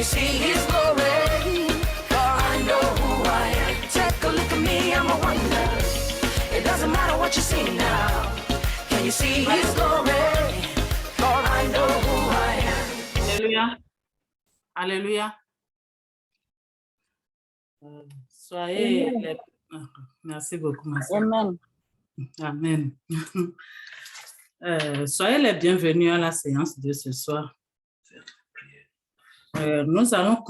see his glory? For I know who I am. Take a look at me, I'm a wonder. It doesn't matter what you see now. Can you see his glory? For I know who I am. Alléluia. Alléluia. Soyez les... Merci beaucoup, ma soeur. Amen. Amen. Soyez les bienvenus à la séance de ce soir. Nous allons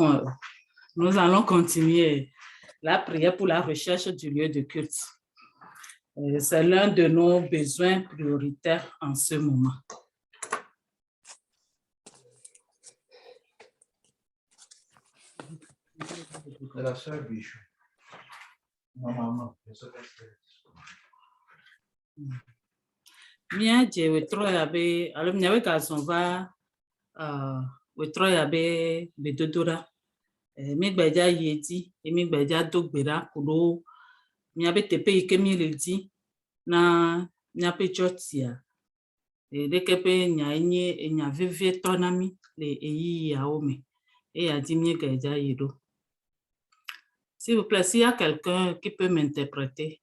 continuer la prière pour la recherche du lieu de culte. C'est l'un de nos besoins prioritaires en ce moment. C'est la sœur Bichou. Maman, Mia je wetro ya be alo mnyawe ka sonva wetro ya be bedodora mi gbeja yeti mi gbeja dogbera kudo mia be tepe ike mi ledi na mia pe chotia de kepe nya enye nya vevie tonami le eyi ya ome et a dit mi gbeja yedo. S'il vous plaît, s'il y a quelqu'un qui peut m'interpréter,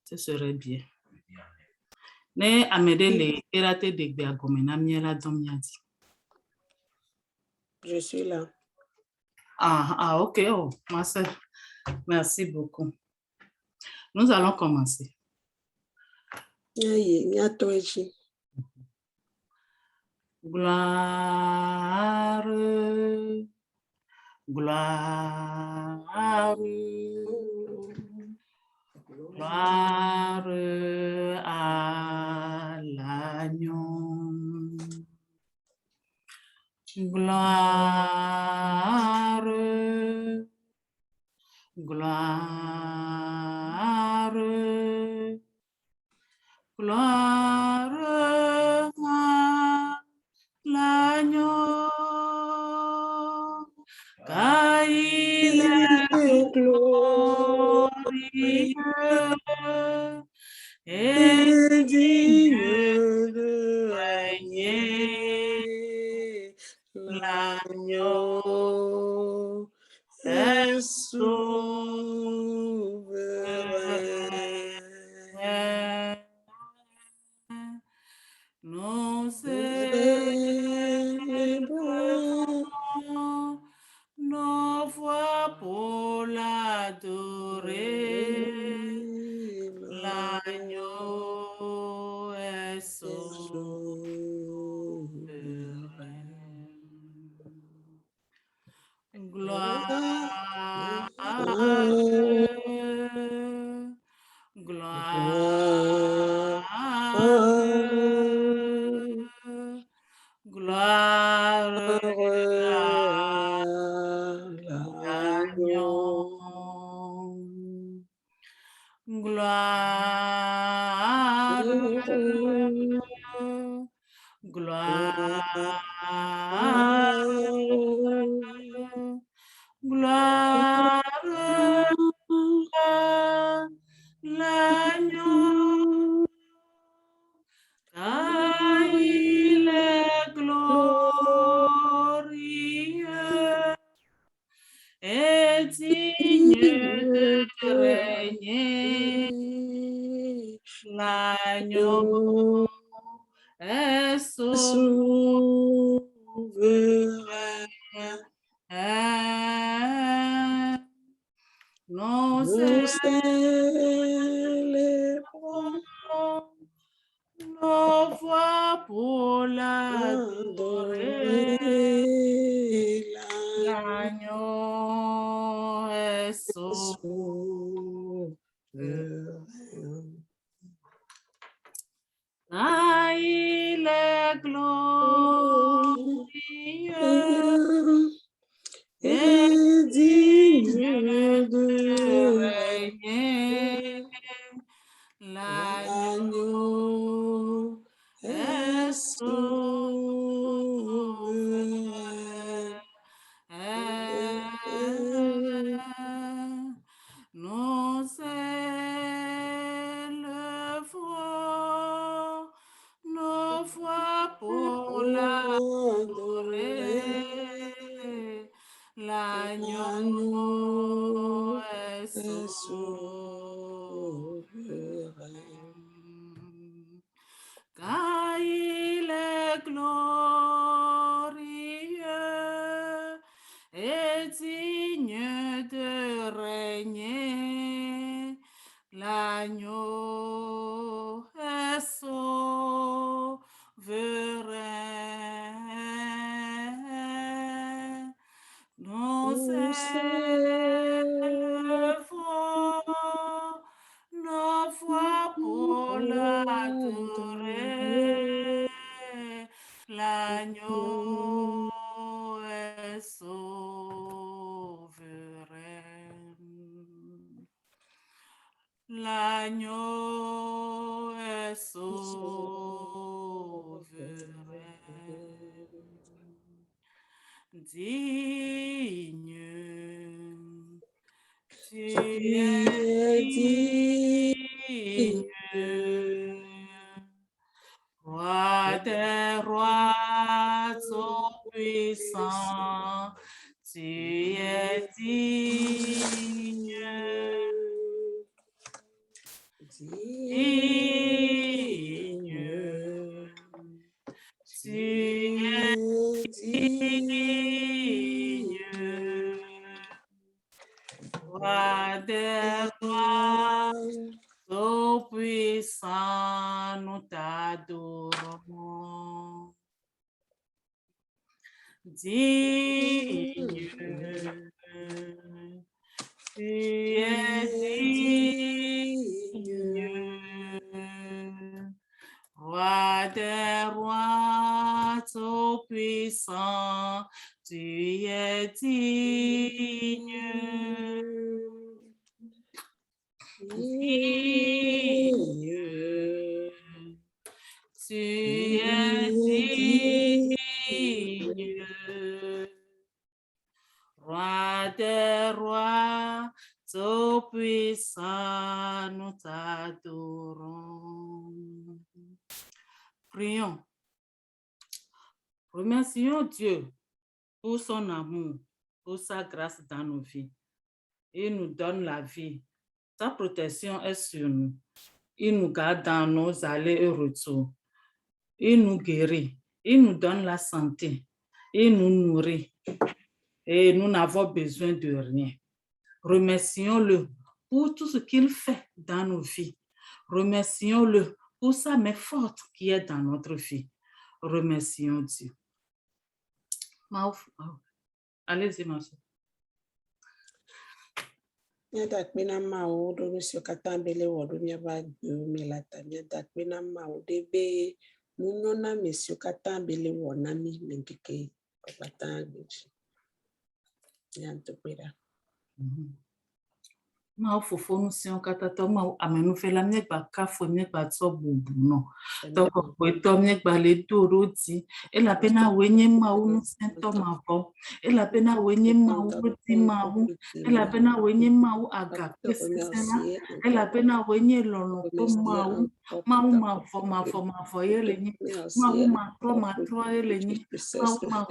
ce serait bien. Ne amede le erate de gbe agomena miela domiadi. Je suis là. Ok, oh, ma sœur, merci beaucoup. Nous allons commencer. Gloire, gloire, gloire à l'agneau. Gloire, gloire, gloire à l'agneau, car il est glorieux et digne de régner. L'agneau est souverain. Nous célébrons nos voix pour l'adorer. L'agneau est souverain. Gloire, gloire, gloire à l'agneau. Gloire, gloire, gloire à l'agneau, car il est glorieux et digne de régner. L'agneau est souverain. Nous célébrons nos voix pour l'adorer. L'agneau est souverain. Ah, il est glorieux et digne de régner. L'agneau est souverain. Nous élevons nos voix pour la vent, nos voix pour l'adorer. L'agneau est souverain. L'agneau est souverain. Digne, tu es digne, roi des rois, tout-puissant, tu es digne. Digne, tu es digne, roi des rois, tout-puissant, nous t'adorons. Digne, tu es digne, roi des rois, tout-puissant, tu es digne. Digne, tu es digne, roi des rois, tout-puissant, nous t'adorons. Prions. Remercions Dieu pour son amour, pour sa grâce dans nos vies. Il nous donne la vie. Sa protection est sur nous. Il nous garde dans nos allées et retours. Il nous guérit. Il nous donne la santé. Il nous nourrit. Et nous n'avons besoin de rien. Remercions-le pour tout ce qu'il fait dans nos vies. Remercions-le pour sa main forte qui est dans notre vie. Remercions Dieu. Allez-y, ma soeur. Nyadat bena mao do monsieur katambele wodo nyaba milata nyadat bena mao debe munona monsieur katambele wonami menkeke opatangi nyanto pera Ma fofo no sion katata ma amenu fela mne gba kafo mne gba to bubu no to ko to mne gba le doro ti e la pena wenye ma unu sento ma fo e la pena wenye ma u ti ma u e la pena wenye ma u aga pesena e la pena wenye lolo ko ma u ma fo ye le ni ma u ma tro ye le ni ma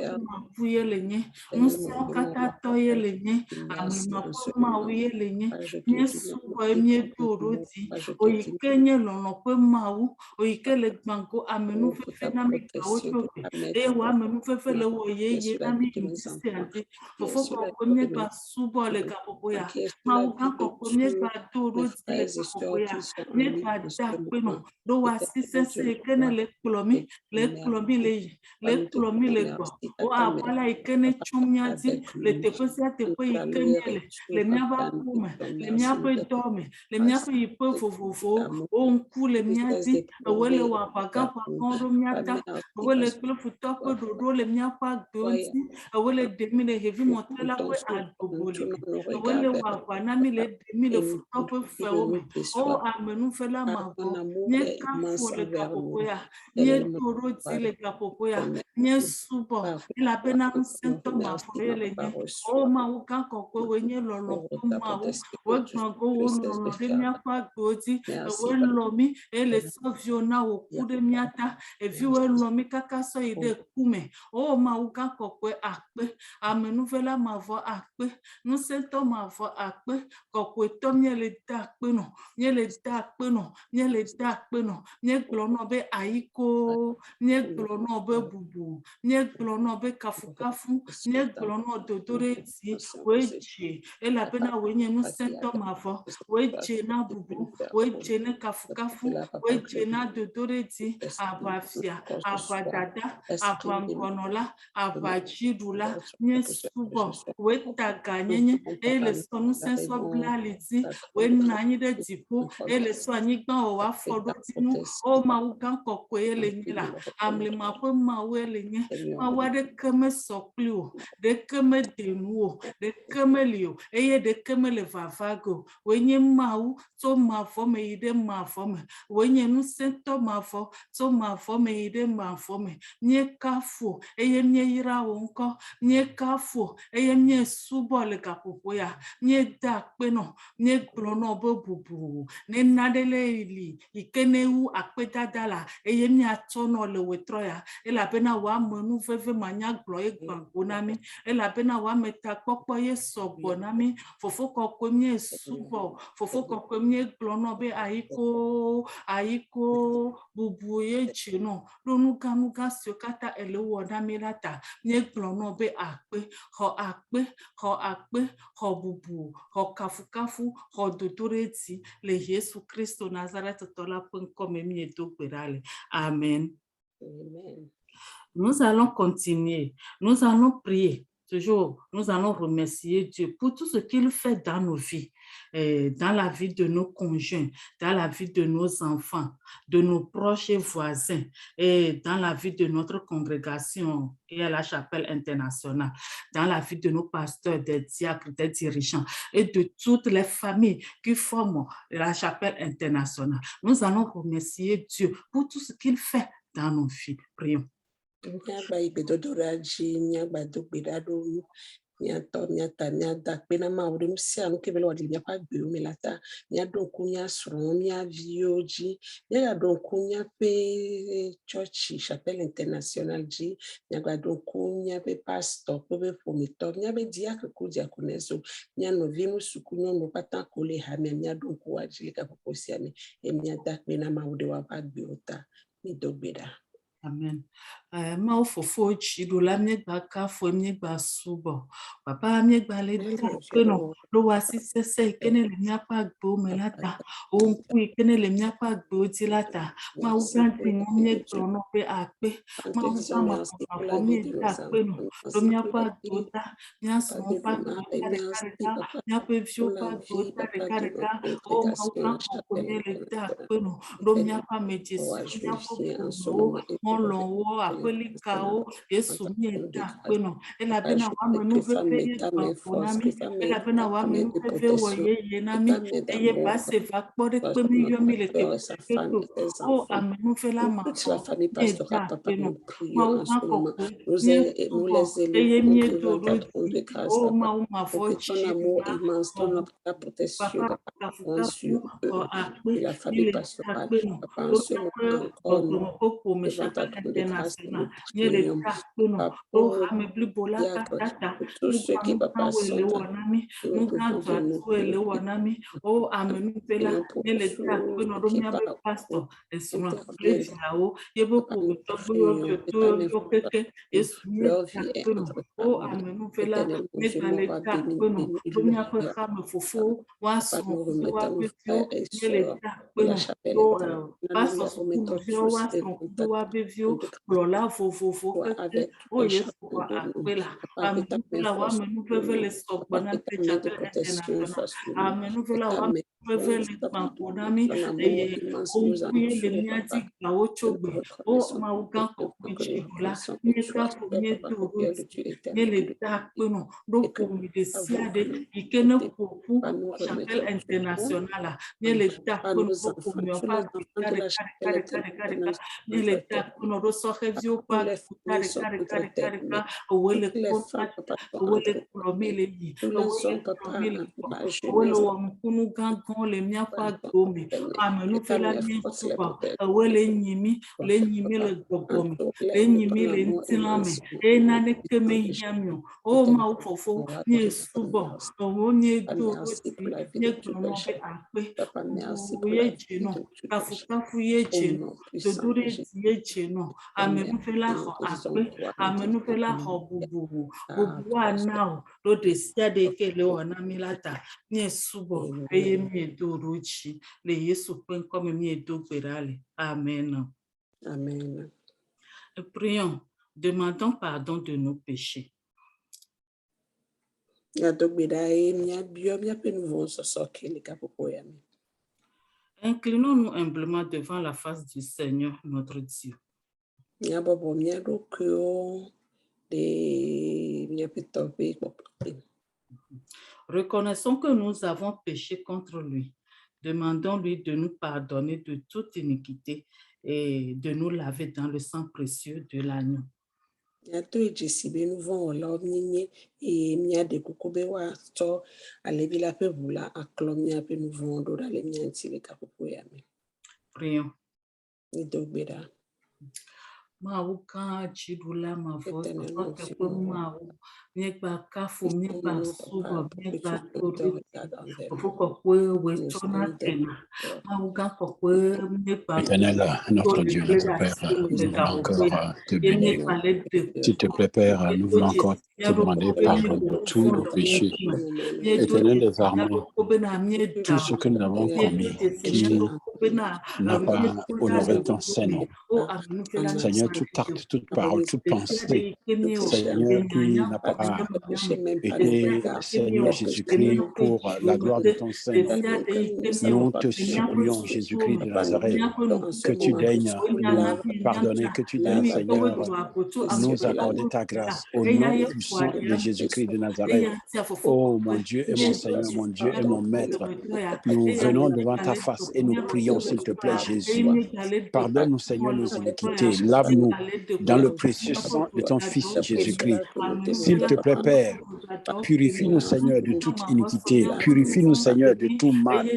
fu ye le ni no sion katata ye le ni ami ma u ye le ni Yesu wa mie doroti oyikenye lono pe mawu oyikele gbango amenu fefe na mi kawo choke e wa amenu fefe le wo ye na mi insiste ante fofo ko mie ba subo le kapopo ya mawu kan ko mie ba doroti le kapopo ya mie ba da pe no do wa sise kene le plomi le go o abala ikene chumnyati le teposia tepo ikene le miaba kuma le miape dorme le miape ipe fofofo on ku le miati wele wa paka kondo miata wele klefu topo dodo le miapa donti wele demi le heavy montela ko adobole wele wa panami le demi le topo feome o amenu fela mavo nye kafo le kapopoya nye toroti le kapopoya nye subo la pena sento mavo le nye o ma uka kokwe wenye lolo ma Wegmango wolo de miapa godi welomi ele soviona okude miata evi welomi kakaso ide kume o ma uga kokwe akpe amenuvela mavo akpe no sento mavo akpe kokwe to miele dakpe no miele dakpe no miele dakpe no nye glono be aiko nye glono be bubu nye glono be kafukafu nye glono dodoreti weji ela pena wenye no sento mavo, we jena bubu, we jena kafukafu, we jena dodoreti, avafia, avadada, avankonola, avajidula, nye subo, we taganyenye, ele sonu senso blaliti, we nanyi de dipo, ele so anyigban o wa fodotinu, o ma ugan koko ele nila, amle ma po ma wele nye, ma wade keme soklu, de keme denuo, de keme lio, eye de keme le vavago, wenye mau, to ma fome ide ma fome, wenye nu sento ma fo, to ma fome ide ma fome, nye kafu, eye nye ira wonko, nye kafu, eye nye subo le kapopoya, nye dakpeno, nye klono bo bubu, ne nadele ili, ikene u akpetadala, eye nye atono le wetroya, ela pena wa menu veve manya glo e gbangonami, ela pena wa meta popo ye sobonami, fofo kokomye subo, fofo kokomye glono be aiko bubu ye chino, lunuka nuka siokata ele wonami lata, nye glono be akpe, ho bubu, ho kafukafu, ho dodoreti, le Yesu Christo Nazareth tola comme mieto perale. Amen. Amen. Nous allons continuer, nous allons prier. Toujours, nous allons remercier Dieu pour tout ce qu'il fait dans nos vies, dans la vie de nos conjoints, dans la vie de nos enfants, de nos proches et voisins, et dans la vie de notre congrégation et à la chapelle internationale, dans la vie de nos pasteurs, des diacres, des dirigeants et de toutes les familles qui forment la chapelle internationale. Nous allons remercier Dieu pour tout ce qu'il fait dans nos vies. Prions. Nyagba ibedodoraji, nyagba dogbedado, nyato nyata nyada pena maure msia no kebele wadi nyapa gberu melata nyado kunya sro nya vioji nyado kunya pe church chapelle internationale ji nyado kunya pe pastor pe promoteur nyabe diacre ku diaconeso nyano vimu sukunyo no pata kole ha nyado kuwaji ka poposiame nyada pena maure wa bagbeota ni dogbeda. Amen. Ma ofofo chido la miegba kafo miegba subo. Papa miegba le no lo wasi sese ikene le miapa gbo melata. Onku ikene le miapa gbo tilata. Ma uganti mo miegba no pe akpe. Ma uga ma fo miegba akpe no. Lo miapa gbo ta. Mia son pa gbo ta reka. Mia pe vio pa gbo ta reka. O ma uga ko le ta akpe no. Lo miapa mejesu miapa lonwo akweli kao Yesu mieta kweno ela bena wa menu veve nami ela bena wa menu veve woye nami eye base va kpore pe mi yo mi le te o amenu vela ma mieta kweno ma u ma ko eye mieto o ma vochi la protection la famille pastorale international nye le takuno o ame blibola kata tout ce qui va passer le wanami o ame nupela nye le takuno do mia be pastor esuna leziao yebo ko to yo keke yesu nye takuno o ame nupela nye le takuno do mia ko khame fofo waso wa bifio nye le takuno o pastor ko wa bevio blola fofo kete o yesu wa akwela amela wa menu vele sokbana pecha international amenu vela wa vele bankonami e o le miati ka o chogbe o ma uga ko pichula ni ka ko ni to ni le ta peno do ko mi de siade ikene popu chapelle internationale ni le ta peno ko mi o pa kare ni le ta peno do so revio pa kare wele ko wele promele yi wele wa mkunu gangon le miapa gome amenu fela ni supa wele nyimi le gogomi le nyimi le ntilame e na ne keme yamio o ma ofofo ni subo o ni do ni krono be akpe ye jeno kafu ye jeno dodure ye jeno non. Amenu fe la xɔ akpe, amenu fe la xɔ bubu wa na o ɖo ɖe sia ɖe ke le wɔna mi la ta míesubɔ eye míedo ɖo dzi le Yesu ƒe ŋkɔme míedo gbe ɖa le. Amen. Amen. Prions, demandons pardon de nos péchés. Inclinons-nous humblement devant la face du Seigneur, notre Dieu. Reconnaissons que nous avons péché contre lui. Demandons-lui de nous pardonner de toute iniquité et de nous laver dans le sang précieux de l'agneau. Prions. Mawu gã dziɖula mavɔ teƒe mawu míegba kafu míegba subɔ míegba do ɖe fofo kɔkɔe wòetsɔna tena mawu gã kɔkɔe míegba Éternel, notre Dieu, notre Père, nous voulons encore te bénir. S'il te plaît, Père, nous voulons encore te demander pardon pour tous nos péchés. Éternel des armées, tout ce que nous avons commis qui n'a pas honoré ton Seigneur. Seigneur, tout acte, toute parole, toute pensée, Seigneur, qui n'a pas été, Seigneur Jésus-Christ, pour la gloire de ton Seigneur. Nous te supplions, Jésus-Christ de Nazareth, que tu daignes nous pardonner, que tu daignes, Seigneur, nous accorder ta grâce au nom puissant de Jésus-Christ de Nazareth. Oh mon Dieu et mon Seigneur, mon Dieu et mon Maître, nous venons devant ta face et nous prions, s'il te plaît, Jésus. Pardonne-nous, Seigneur, nos iniquités. Lave-nous dans le précieux sang de ton Fils Jésus-Christ. S'il te plaît, Père, purifie-nous, Seigneur, de toute iniquité. Purifie-nous, Seigneur, de tout mal.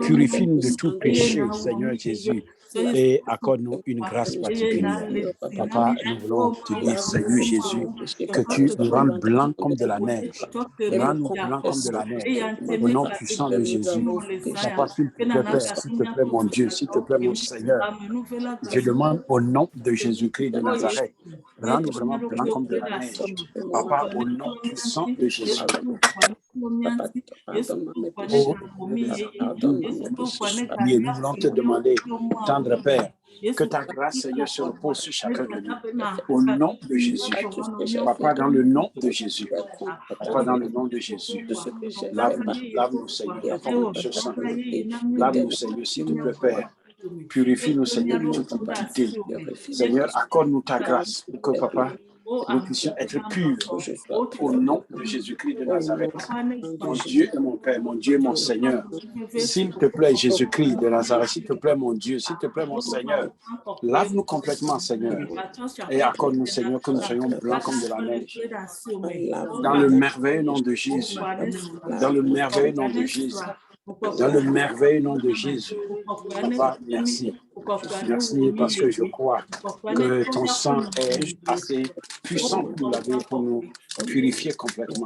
Purifie-nous de tout péché, Seigneur Jésus. Et accorde-nous une grâce particulière. Papa, nous voulons te dire, Seigneur Jésus, que tu nous rendes blancs comme de la neige. Rends-nous blancs comme de la neige. Au nom puissant de Jésus. Papa, s'il te plaît, Père, s'il te plaît, mon Dieu, s'il te plaît, mon Seigneur. Je demande au nom de Jésus-Christ de Nazareth, rends-nous vraiment blancs comme de la neige. Papa, au nom puissant de Jésus. Et nous voulons te demander, tendre Père, que ta grâce, Seigneur, se repose sur chacun de nous. Au nom de Jésus. Papa, dans le nom de Jésus. Papa, dans le nom de Jésus. Lave-nous, Seigneur, dans ton précieux sang. Lave-nous, Seigneur, s'il te plaît, Père. Purifie-nous, Seigneur, de toute iniquité. Seigneur, accorde-nous ta grâce pour que, Papa, nous puissions être purs au nom de Jésus-Christ de Nazareth. Mon Dieu et mon Père, mon Dieu et mon Seigneur, s'il te plaît, Jésus-Christ de Nazareth, s'il te plaît, mon Dieu, s'il te plaît, mon Seigneur, lave-nous complètement, Seigneur, et accorde-nous, Seigneur, que nous soyons blancs comme de la neige. Dans le merveilleux nom de Jésus, dans le merveilleux nom de Jésus. Dans le merveilleux nom de Jésus. Papa, merci. Merci parce que je crois que ton sang est assez puissant pour laver, pour nous purifier complètement.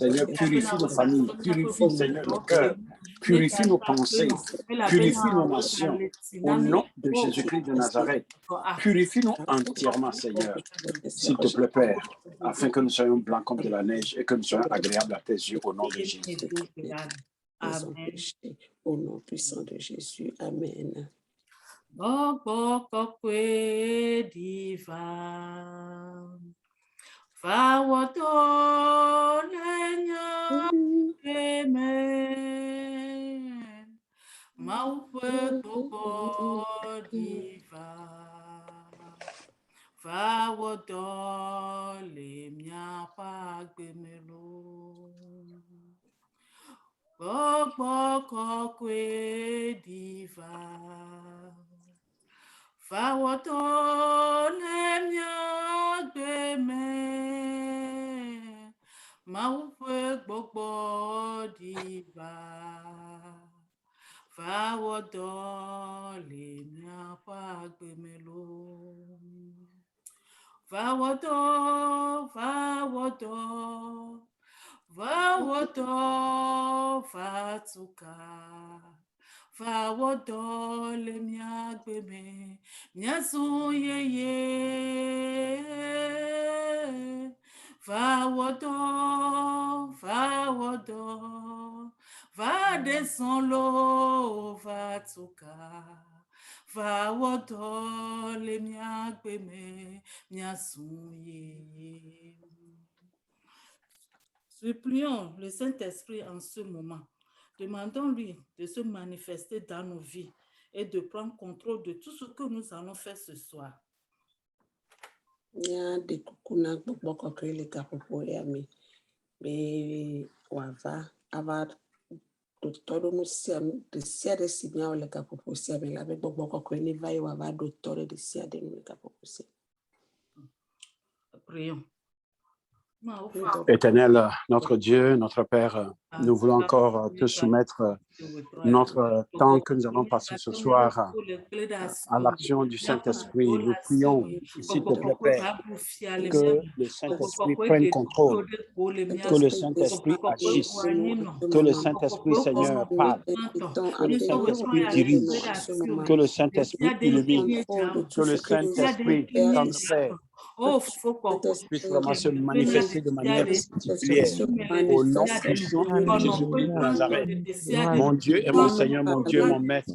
Seigneur, purifie nos familles, purifie, Seigneur, nos cœurs, purifie nos pensées, purifie nos nations. Au nom de Jésus-Christ de Nazareth, purifie-nous entièrement, Seigneur, s'il te plaît, Père, afin que nous soyons blancs comme de la neige et que nous soyons agréables à tes yeux au nom de Jésus. Amen. Au nom puissant de Jésus. Amen. Kokwe diva fawoto lenya amen maupe koko diva fawoto lemia pagmelo kokwe diva Fawoto lemia gbeme, maupe gbogbo diva. Fawoto lemia pa gbeme lo. Fawoto, fatuka. va wodole miagbeme, miasun yeye. Va wodo, va descend l'eau, va tuka. Va wodole miagbeme, miasun yeye. Supplions le Saint-Esprit en ce moment. Demandons-lui de se manifester dans nos vies et de prendre contrôle de tout ce que nous allons faire ce soir. Nya de kukuna gbogbo kokre le kapopo ya mi. Be wava ava do todo no sia de sia de sibia le kapopo sia be la be gbogbo kokre ni vai wava do todo de sia de le kapopo sia. Prions. Éternel, notre Dieu, notre Père, nous voulons encore te soumettre notre temps que nous allons passer ce soir à l'action du Saint-Esprit. Nous prions, s'il te plaît, Père, que le Saint-Esprit prenne contrôle, que le Saint-Esprit agisse, que le Saint-Esprit, Seigneur, parle, que le Saint-Esprit dirige, que le Saint-Esprit illumine, que le Saint-Esprit, tendre Père, puisse vraiment se manifester de manière particulière au nom puissant de Jésus-Christ de Nazareth. Mon Dieu et mon Seigneur, mon Dieu, mon Maître,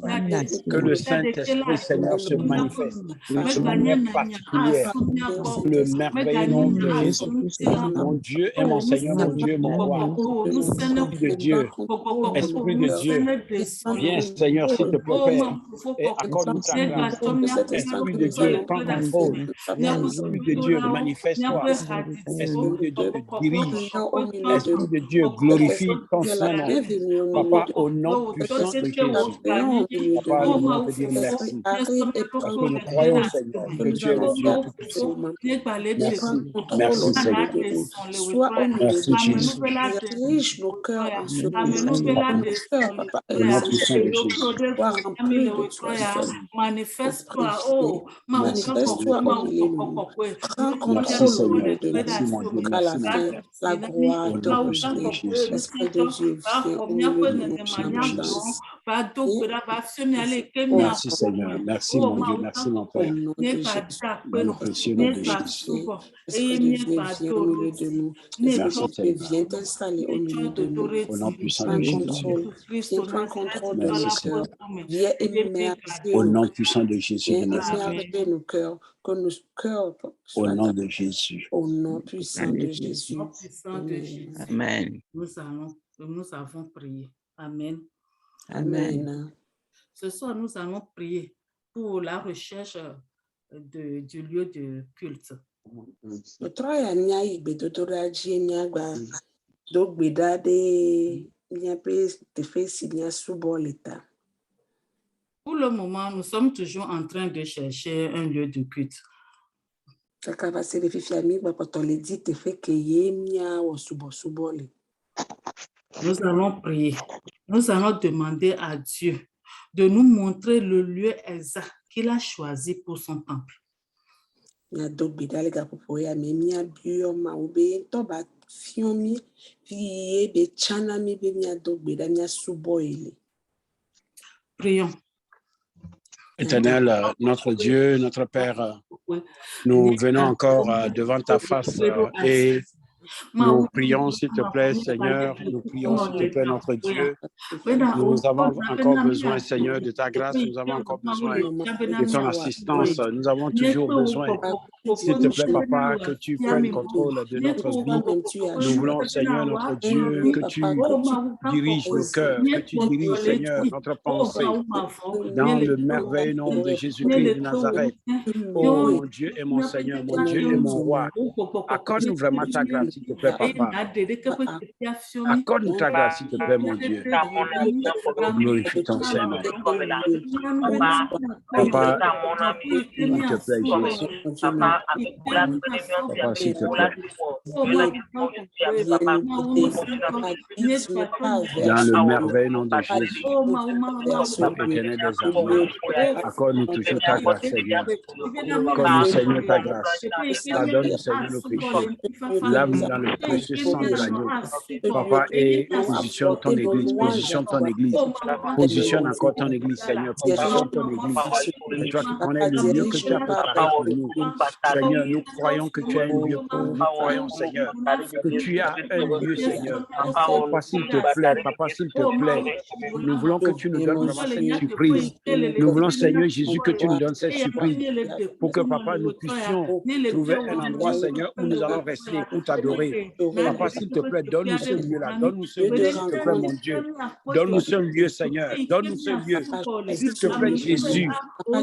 que le Saint-Esprit, Seigneur, se manifeste de manière particulière dans le merveilleux nom de Jésus. Mon Dieu et mon Seigneur, mon Dieu, mon roi, Esprit de Dieu, Esprit de Dieu, viens, Seigneur, s'il te plaît, Père, et accorde-nous ta grâce. Esprit de Dieu, prends contrôle. Esprit de Dieu, manifeste-toi. Esprit de Dieu, dirige. Esprit de Dieu, glorifie ton Saint-Nom. Papa, au nom puissant de Jésus. Papa, nous voulons te dire merci. Parce que nous croyons, Seigneur, que tu es le Dieu tout-puissant. Merci. Merci, Seigneur. Merci, Jésus. Dirige nos cœurs en ce moment. Papa, Au nom puissant de Jésus. sois rempli de toi seul. Manifeste-toi, Manifeste-toi au milieu de nous. Prends Merci, contrôle Seigneur. de Merci, mon Dieu. à la Merci, mon fin, Dieu. la gloire Au te nom puissant de revient. Jésus. Esprit de Dieu, viens au milieu de nous maintenant. Merci, Seigneur. Merci, mon Dieu. Merci, mon Au Père. nom de Jésus. Dans le précieux nom de Jésus. Esprit de Dieu, viens au milieu de nous. Esprit Merci, de Dieu, Seigneur. viens t'installer au milieu de nous. Au nom puissant Prends de Jésus. contrôle. Viens prendre contrôle de Merci, nos Seigneur. cœurs. Viens immerger Au nos nom cœurs. puissant de Jésus de Viens Nazareth. immerger nos cœurs. Que nos cœurs Au soient nom de Jésus. au nom puissant de Jésus. Amen. Nous avons prié. Amen. Amen. Ce soir, nous allons prier pour la recherche du lieu de culte. Otroya nya igbedodola ji nya gba dogbeda de nya pe tefe si nya subo leta. Pour le moment, nous sommes toujours en train de chercher un lieu de culte. Kaka va se fifi ami gba potole di tefe ke ye nya wo subo le. Nous allons prier. Nous allons demander à Dieu de nous montrer le lieu exact qu'il a choisi pour son temple. Nya dogbeda le ga popo ya me nya bio ma obe to ba fiomi fi be chana mi be nya dogbeda nya subo ele. Prions. Éternel, notre Dieu, notre Père, nous venons encore devant ta face et nous prions, s'il te plaît, Seigneur, nous prions, s'il te plaît, notre Dieu. Nous avons encore besoin, Seigneur, de ta grâce, nous avons encore besoin de ton assistance, nous avons toujours besoin, s'il te plaît, Papa, que tu prennes contrôle de notre vie. Nous voulons, Seigneur, notre Dieu, que tu diriges nos cœurs, que tu diriges, Seigneur, notre pensée, dans le merveilleux nom de Jésus-Christ de Nazareth. Oh, mon Dieu et mon Seigneur, mon Dieu et mon roi, accorde-nous vraiment ta grâce, s'il te plaît, Papa. Accorde-nous ta grâce, s'il te plaît, mon Dieu. Glorifie ton Saint-Nom. Papa, s'il te plaît, Jésus. Papa, s'il te plaît. Oh, moi, Dans le merveilleux nom de Jésus, Père éternel des armées, accorde-nous toujours ta grâce, Seigneur. Accorde-nous, Seigneur, ta grâce. Pardonne-nous, Seigneur, nos péchés. Lave-nous dans le précieux sang de l'agneau. Papa, et positionne ton église, positionne ton église. Positionne encore ton église, Seigneur. Positionne ton église. C'est toi qui connais le lieu que tu as préparé pour nous. Seigneur, nous croyons que tu as un lieu pour nous. Nous croyons, Seigneur, que tu as un lieu, Seigneur. Papa, s'il te plaît, Papa, s'il te plaît, nous voulons que tu nous donnes vraiment cette surprise. Nous voulons, Seigneur Jésus, que tu nous donnes cette surprise pour que, Papa, nous puissions trouver un endroit, Seigneur, où nous allons rester, où t'adorer. Papa, s'il te plaît, donne-nous ce lieu-là. Donne-nous ce lieu, s'il te plaît, mon Dieu. Donne-nous ce lieu, Seigneur. Donne-nous ce lieu. S'il te plaît, Jésus.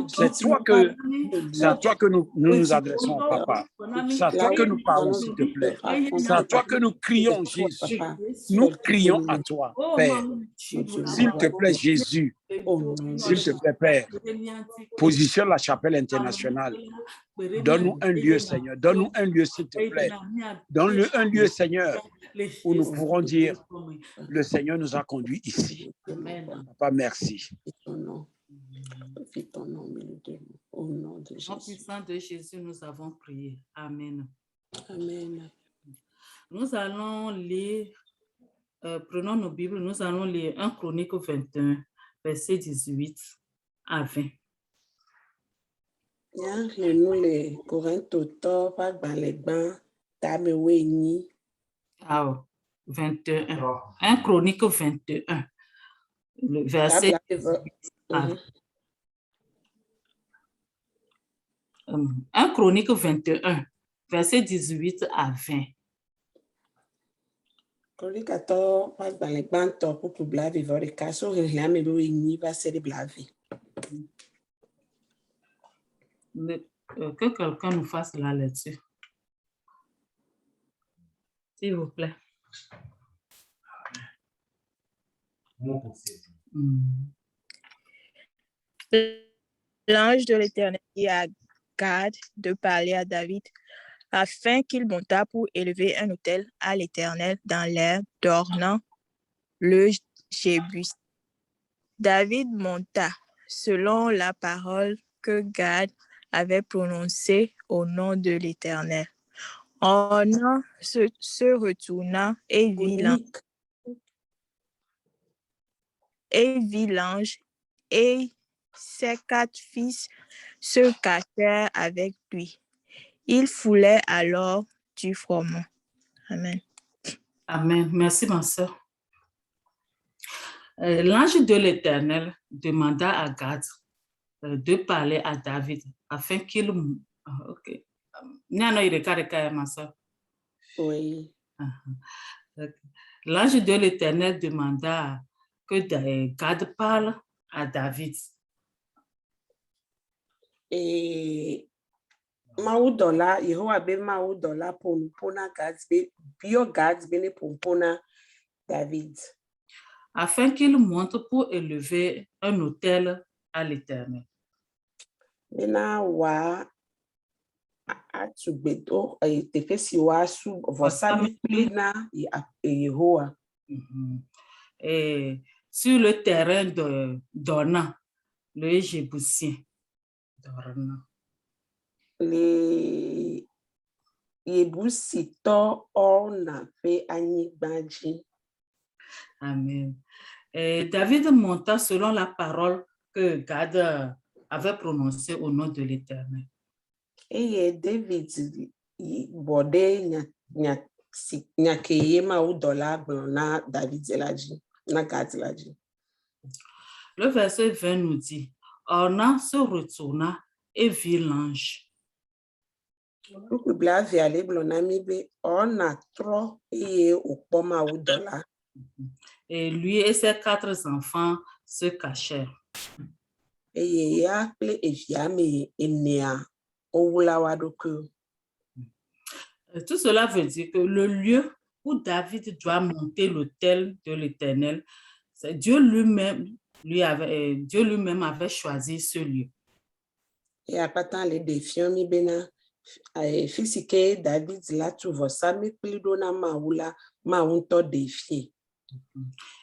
C'est à toi que nous adressons, Papa. C'est à toi que nous parlons, s'il te plaît. C'est à toi que nous crions, Jésus. Nous crions à toi, Père. S'il te plaît, Jésus. S'il te plaît, Père. Positionne la chapelle internationale. Donne-nous un lieu, Seigneur. Donne-nous un lieu, s'il te plaît. Donne-nous un lieu, Seigneur, où nous pourrons dire, le Seigneur nous a conduits ici. Papa, merci. Au nom de Jésus. Au puissant de Jésus, nous avons prié. Amen. Amen. Nous allons lire, prenons nos Bibles, nous allons lire 1 Chronique 21, verset 18 à 20. Nous les Corinthiens, pas dans les bains, Tameweni. Ah, 21. 1 Chronique 21, le verset 18 à 20. 1 Chronique 21, verset 18 à 20. Chronique 14, pas dans les bains, pour que blave et voir les cas, sur les lames et va se blave. Que quelqu'un nous fasse la lecture. S'il vous plaît. L'ange de l'Éternel dit à Gad de parler à David afin qu'il montât pour élever un autel à l'Éternel dans l'air d'Ornan, le Jébus. David monta selon la parole que Gad avait prononcée au nom de l'Éternel. Ornan se retourna et vit l'ange et ses 4 fils se cachèrent avec lui. Il foulait alors du froment. Amen. Amen. Merci, ma soeur. L'ange de l'Éternel demanda à Gad de parler à David afin qu'il... Ok. Ma soeur. Oui. L'ange de l'Éternel demanda que Gad parle à David. Et Maudola, Yehowa be Maudola pona Gadsby, bio Gadsby pona David. Afin qu'il monte pour élever un autel à l'Éternel. Mena wa atsubedo tefesi wa su vosami plena Yehowa. Et sur le terrain d'Ornan, le Jébusien. Les Yébusito Orna fait Anibadji. Amen. Et David monta selon la parole que Gad avait prononcée au nom de l'Éternel. Et David bordé nyakeye ou dollar na David zelaji na Gad zelaji. Le verset 20 nous dit, Ornan se retourna et vit l'ange. Pour blave aller blonami be Orna trop et au poma ou dollar. Et lui et ses 4 enfants se cachèrent. Et ya ple eviame enea owulawadoku. Tout cela veut dire que le lieu où David doit monter l'autel de l'Éternel, c'est Dieu lui-même avait choisi ce lieu. Et à partir les défiants mi bena Fisike David la tuvosami plidona maula maunto défier.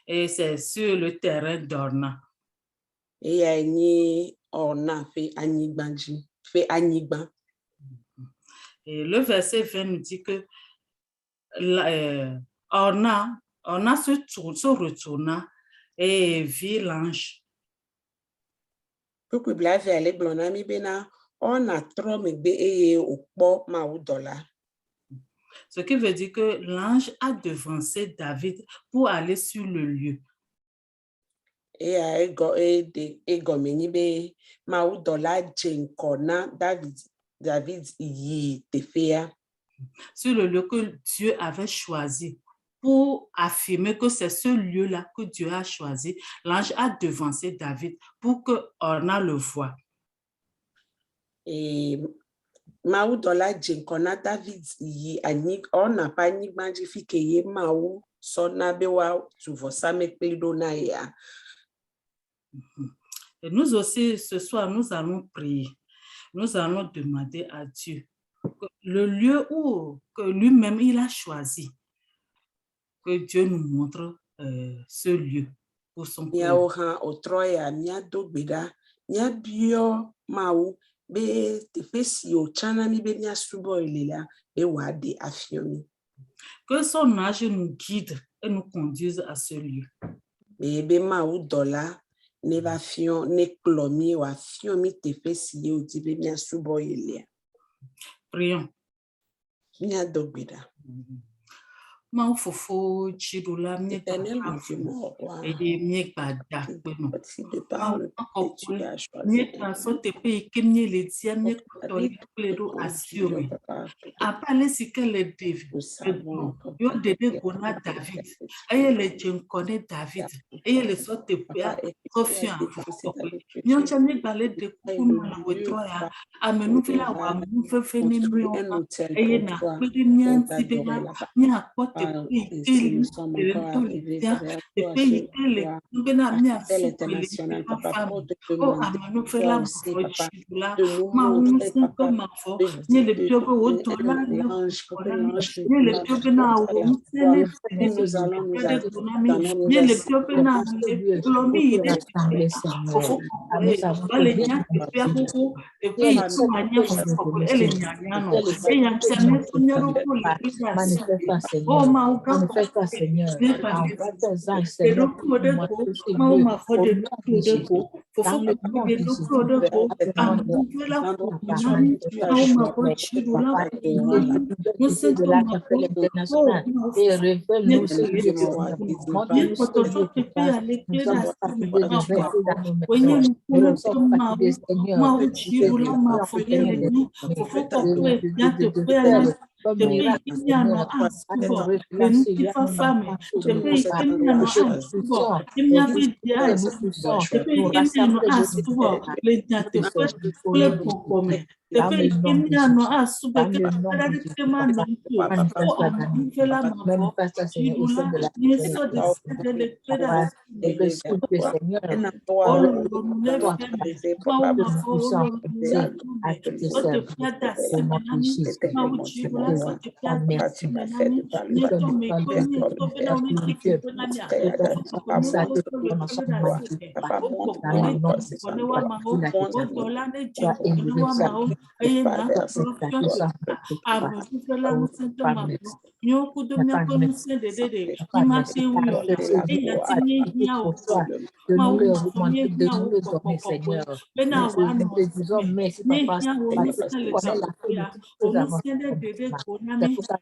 Et c'est sur le terrain d'Orna. Et ya ni Orna fait Anigbanji, fait Anigban. Et le verset 20 nous dit que Orna se retourna et vit l'ange. Pour blave aller blonami bena on a trop me be eye okpo maudola. Ce qui veut dire que l'ange a devancé David pour aller sur le lieu. Et a ego meni be maudola jenkona David yi tefea. Sur le lieu que Dieu avait choisi pour affirmer que c'est ce lieu-là que Dieu a choisi. L'ange a devancé David pour que Orna le voie. Et maudola jenkona David yi anig on a pas nigbanji fike ye mau sona bewa tuvosame plidona ya. Et nous aussi, ce soir, nous allons prier. Nous allons demander à Dieu que le lieu où que lui-même il a choisi, que Dieu nous montre ce lieu pour son peuple. Niaoha otroya nia dogbeda nia bio mau be tefesi o chana mi be nia subo ilela be wade afiomi. Que son âge nous guide et nous conduise à ce lieu. Be mau dola ne va fion ne clomi wa fiomi tefesi o dibe nia subo ilela. Prions. Nia dogbeda. Ma fofo chidula mi et mi gbada penu. Mi ta so te pe kemni le dia mi ko le do assuré. Apale si que le David. Yo dede gona David. Aye le jenkone David. Aye le so te pe confiant. Nyon cha mi bale de kunu la wetroya. Amenu fela wa amenu fe ni mrio. Aye na pe ni anti be ni akwa te il Manifeste, Seigneur, envoie tes anges, Seigneur, pour montrer ce lieu au nom de Jésus. Dans le nom de Jésus, de la chapelle internationale et révèle-nous ce lieu, Seigneur. Montre-nous ce lieu, Papa. Nous sommes fatigués de verser dans nos maisons. Nous sommes fatigués, Seigneur, de merci.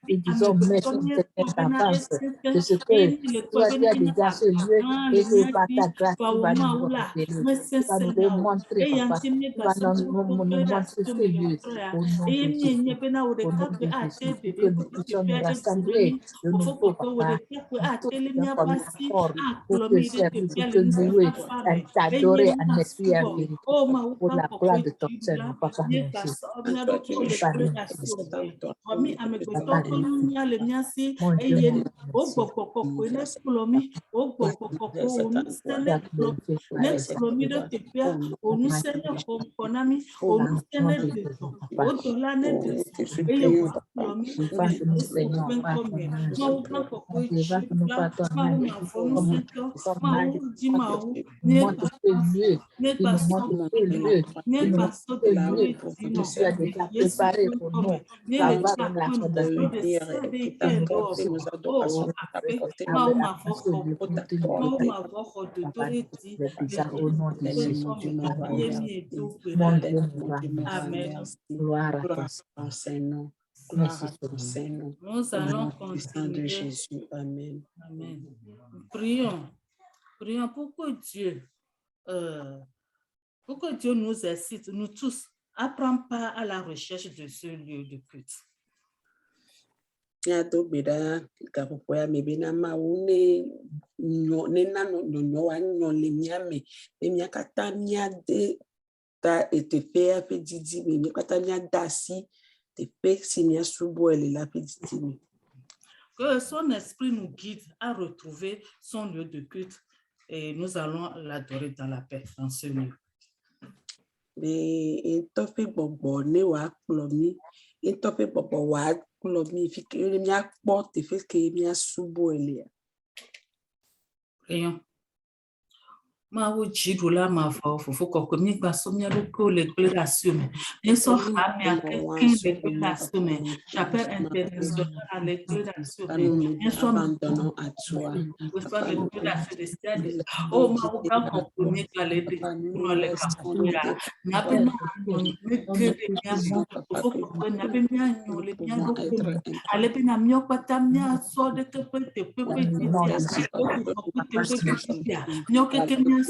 Disons merci d'avance de ce que toi tu as déjà ce lieu et que par ta grâce tu vas nous révéler, tu vas nous démontrer, Papa, tu vas nous montrer ce lieu au nom de Jésus, pour que nous puissions nous rassembler de nouveau, Papa, tous comme un corps pour te servir, pour te louer, t'adorer en esprit et en vérité, pour la gloire de ton Seigneur, Papa, merci. préparé pour nous. Ça va dans la fondation de déjà au nom de Jésus. Mon Dieu, Amen. Gloire à toi. Merci Seigneur. Nous allons Puissant de continuer. Jésus. Amen. Amen. Prions. Prions pour que Dieu nous incite, nous tous, à prendre part à la recherche de ce lieu de culte. Miado beda gapopo ya mebena maune ne nano nyonyo wa nyole miame e miakata miade ta etepe a pedidi me miakata miada si tepe si mia subo ele la pedidi me. Que son esprit nous guide à retrouver son lieu de culte et nous allons l'adorer dans la paix, dans ce lieu. Mais tope bobo ne wa plomi tope bobo wa plomi fi ke le mia porte fe ke mia subo ele. Prions. Ma wo jidu la ma fa fofo koko mi gba so mi ko le declaration mi so ha mi akin declaration mi chapelle internationale à declaration mi so abandonnons à toi. We find the declaration de stade oh ma wo ka ko mi ka le de no le ka ko ya na be na mi ke de ya so fofo ko na be mi anyo le mi ado ko ale be na mi okata mi so de ke pe ti ya nyo ke ke mi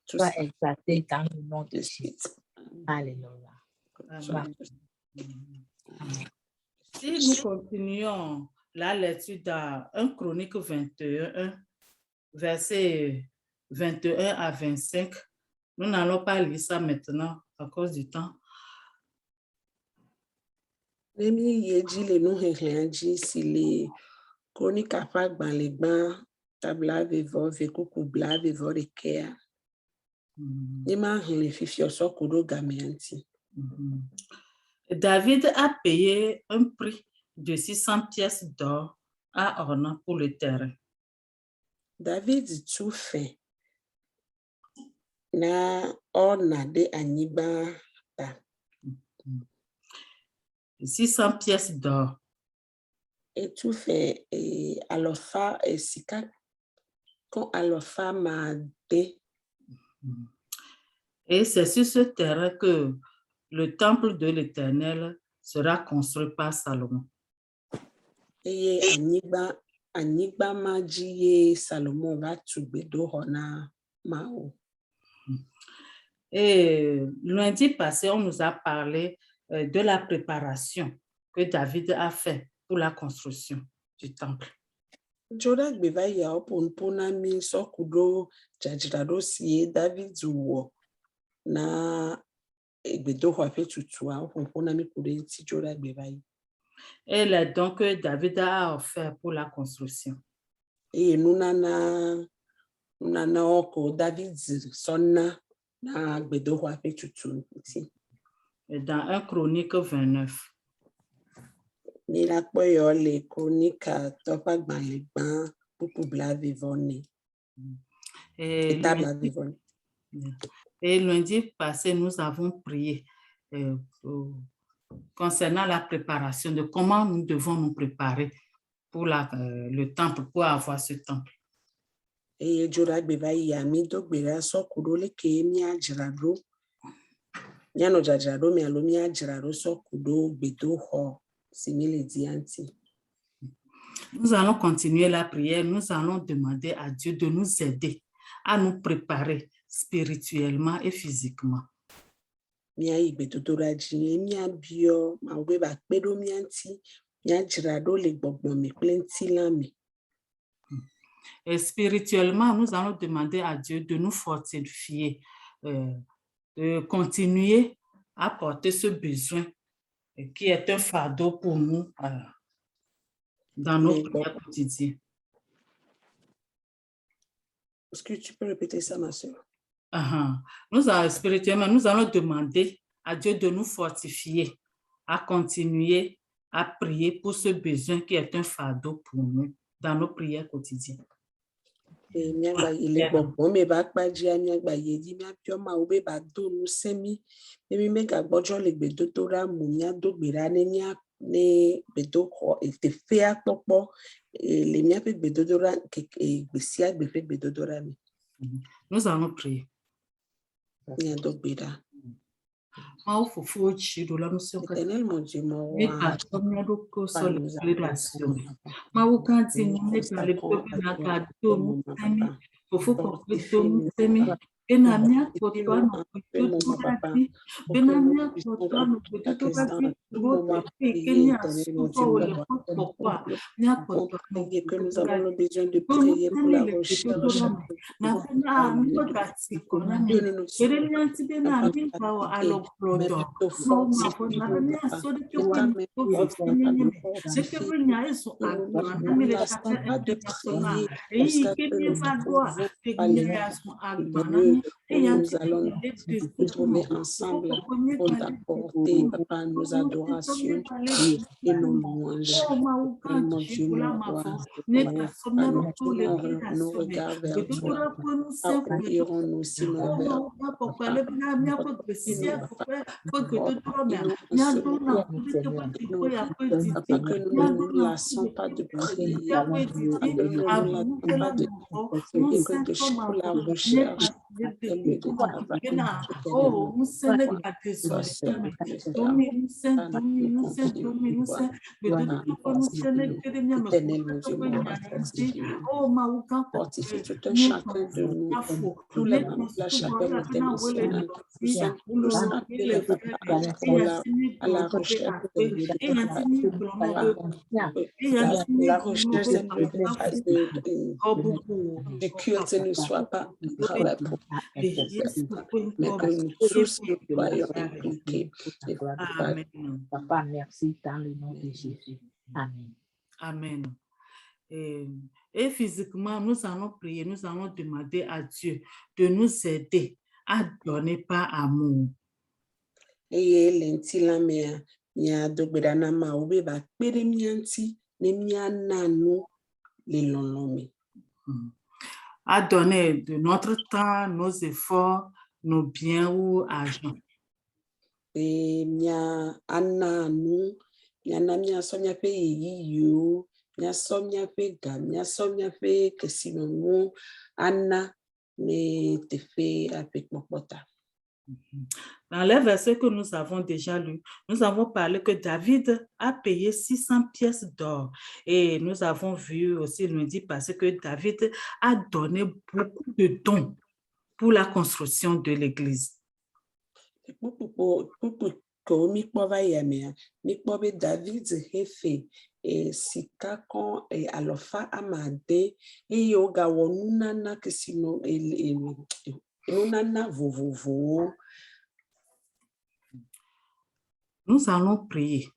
Sois exalté dans le nom de Jésus. Alléluia. Si nous continuons la lecture dans 1 Chronique 21, versets 21 à 25, nous n'allons pas lire ça maintenant à cause du temps. Nemi yeji le no henhenji si le Chronique afa gban le gban tabla vevo vekuku bla vevo de kea. Nima henle fifio so kudo gameanti. David a payé un prix de 600 pièces d'or à Ornan pour le terrain. David tout fait na Ornan de Aniba ta. 600 pièces d'or. Et tout fait et alofa et sika quand alofa m'a dé. Et c'est sur ce terrain que le temple de l'Éternel sera construit par Salomon. Et Aniba maji Salomon va tuber d'Orna mao. Et lundi passé, on nous a parlé de la préparation que David a fait pour la construction du temple. Jodak beva ya pona mi so kudo jajirado si David wo na egbedo ho afi tutu a pona mi kudo ti Jodak beva yi. Et les dons que David a offert pour la construction. Et nous nana oko David sonna na egbedo ho afi tutu ti. Dans 1 Chronique 29. Ni la kpoyo le chronique topa gban le gban pour bla vivone. Et lundi passé, nous avons prié concernant la préparation, de comment nous devons nous préparer pour le temple, pour avoir ce temple. Et jura beba yami do gbera so kudo le ke mi ajrado. Nyano jajrado mi alo mi ajrado so kudo bedo ho simile dianti. Nous allons continuer la prière, nous allons demander à Dieu de nous aider à nous préparer spirituellement et physiquement. Mia igbeto doraji mia bio ma we ba pedo mianti mia jrado le gbogbo mi plenti lami. Et spirituellement, nous allons demander à Dieu de nous fortifier, de continuer à porter ce besoin qui est un fardeau pour nous dans notre prière quotidienne. Est-ce que tu peux répéter ça, ma soeur? Spirituellement, nous allons demander à Dieu de nous fortifier, à continuer à prier pour ce besoin qui est un fardeau pour nous dans nos prières quotidiennes. Et miagba ile gbogbo me ba paji miagba yedi mia pio ma obe ba do nu semi mi mega gbojo le gbedo to ra mu mia do gbera ne nia ne gbedo ko e te fe apopo le mia pe gbedo do ra ke gbesi agbe pe gbedo do ra mi. Nous allons prier. Mia do gbera. Ma o fofo chi do la no se ka Éternel mon Dieu mo et ka tomia do ko so le libération. Ma o kanti ni ne ka le peuple na ka do mu tami fofo ko do mu tami ena mia ko to no to dati bena mia ko to no to dati bo te kenya so le pourquoi mia ko to que nous avons besoin de prier pour la recherche. Na fena mi ko dati ko na mi ere nyanti bena mi pa o alo plodo no ma ko na mia so de ko ni ko c'est que venia eso agora mi le ka de persona e que me va doa te kenya so agora. Nous allons nous trouver ensemble pour t'apporter, Papa, nos adorations et nos louanges. Et mon Dieu, mon roi, nous regarde vers toi. Où irons-nous sinon vers Papa, que nous ne nous lassons pas de prier, que nous ne nous lassons pas de prier, pour la recherche. Fortifie tout un chacun de nous, tous les membres de la chapelle internationale, nous sommes tous appelés à la recherche du culte ne soit pas travail pour mais que nous tous soyons impliqués. Papa, merci dans le nom de Jésus. Amen. Amen. Et physiquement, nous allons prier, nous allons demander à Dieu de nous aider à donner par amour. Et l'intila mia dogbedana ma obe ba pere mianti ne mia nanu le lonlome. À donner de notre temps, nos efforts, nos biens ou argent. Et mia ananu mia na mia so mia pe yiyo mia so mia pe ga mia so mia pe kesinomu anna ne te fe avec mon pota. Dans les versets que nous avons déjà lus, nous avons parlé que David a payé 600 pièces d'or. Et nous avons vu aussi lundi passé que David a donné beaucoup de dons pour la construction de l'église. David hefe e sikakon e alofa amade e yoga wonuna kesino nunana vovovo. Nous allons prier.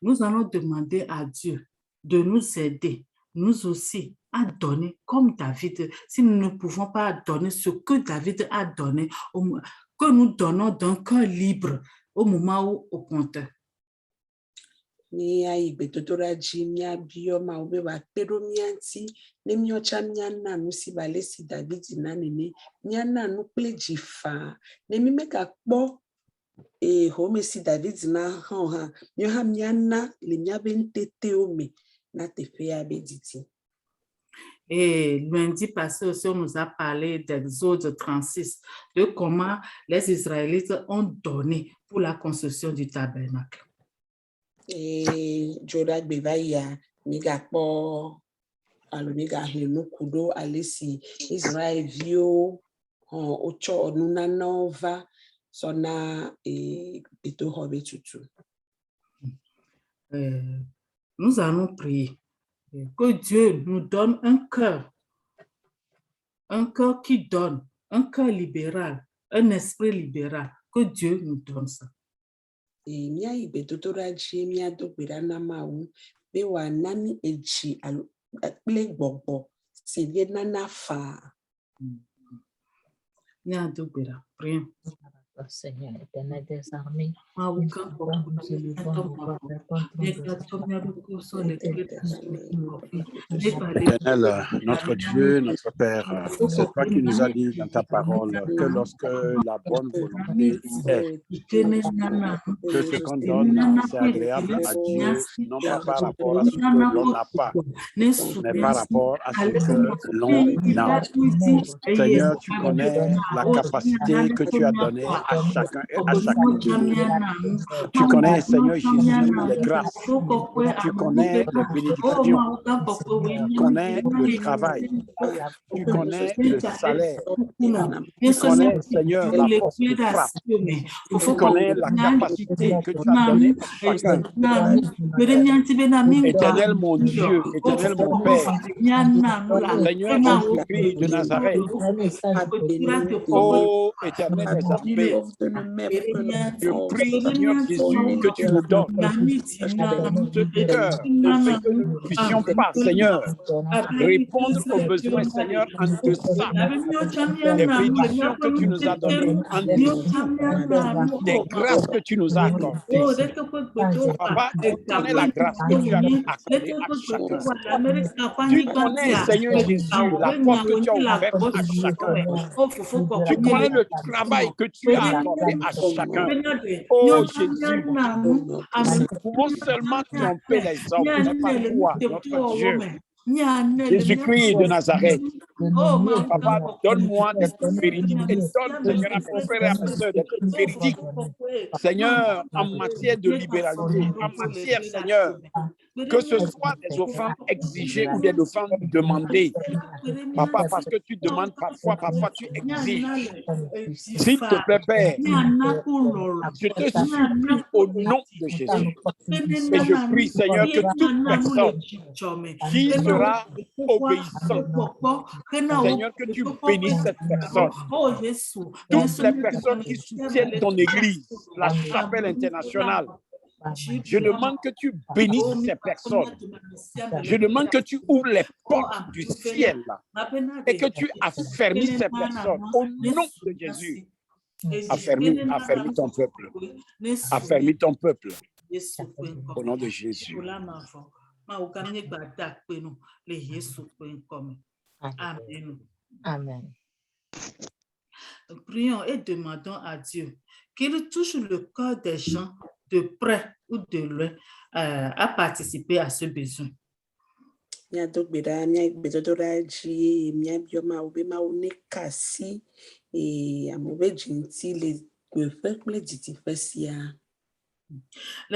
Nous allons demander à Dieu de nous aider, nous aussi, à donner comme David. Si nous ne pouvons pas donner ce que David a donné, que nous donnons d'un cœur libre au moment où au compteur. Mia igbedodola ji mia bio ma obe wa pero mia nti ne mia cha mia na nu si bale si David na nene mia na nu pleji fa ne mi meka kpo home si David na ha mia ha mia na le mia bentete ome na te fe abediti. Et lundi passé aussi, on nous a parlé d'Exode 36, de comment les Israélites ont donné pour la construction du tabernacle. Joda gbevaya miga kpo alo miga henu kudo alesi Israel vio ocho nuna nova sona beto hobe tutu. Nous allons prier que Dieu nous donne un cœur qui donne, un cœur libéral, un esprit libéral, que Dieu nous donne ça. Mia ibedodola ji mia dogbera na mawu be wa nami eji alo ple gbogbo si vie nana fa. Mia dogbera, prions. Seigneur éternel des armées, Éternel, notre Dieu, notre Père, c'est toi qui nous as dit dans ta parole que lorsque la bonne volonté est, que ce qu'on donne, c'est agréable à Dieu, non pas par rapport à ce que l'on n'a pas, mais par rapport à ce que l'on a. Seigneur, tu connais la capacité que tu as donnée à chacun et à chacun. Tu connais, Seigneur Jésus, les grâces. Tu connais les bénédictions. Tu connais le travail. Tu connais le salaire. Tu connais, Seigneur, la force de frappe. Tu connais la capacité que tu as donnée à chacun. Éternel mon Dieu, éternel mon Père, Seigneur Jésus-Christ de Nazareth, ô éternel des armées, je prie, Seigneur Jésus, que tu nous donnes ce cœur de ce que nous ne puissions pas, Seigneur, répondre aux besoins, Seigneur, en deçà des bénédictions que tu nous as données, en dessous des grâces que tu nous as accordées. Papa, tu connais la grâce que tu as accordée à chacun. Tu connais, Seigneur Jésus, la porte que tu as ouverte à chacun. Tu connais le travail que tu as accordé à chacun. Oh Jésus, nous pouvons seulement tromper les hommes, mais pas toi, notre Dieu. Jésus-Christ de Nazareth. Papa, donne-moi d'être véridique et donne, Seigneur, à mes frères et à mes soeurs d'être véridiques. Seigneur, en matière de libéralité, en matière, Seigneur, que ce soit des offrandes exigées ou des offrandes demandées. Papa, parce que tu demandes parfois tu exiges. S'il te plaît, Père, je te supplie au nom de Jésus. Et je prie, Seigneur, que toute personne qui sera obéissante, Seigneur, que tu bénisses cette personne. Toutes les personnes qui soutiennent ton Église, la Chapelle internationale, je demande que tu bénisses ces personnes. Je demande que tu ouvres les portes du ciel et que tu affermis ces personnes au nom de Jésus. Affermis ton peuple. Affermis ton peuple. Au nom de Jésus. Amen. Amen. Prions et demandons à Dieu qu'il touche le cœur des gens de près ou de loin à participer à ce besoin. Les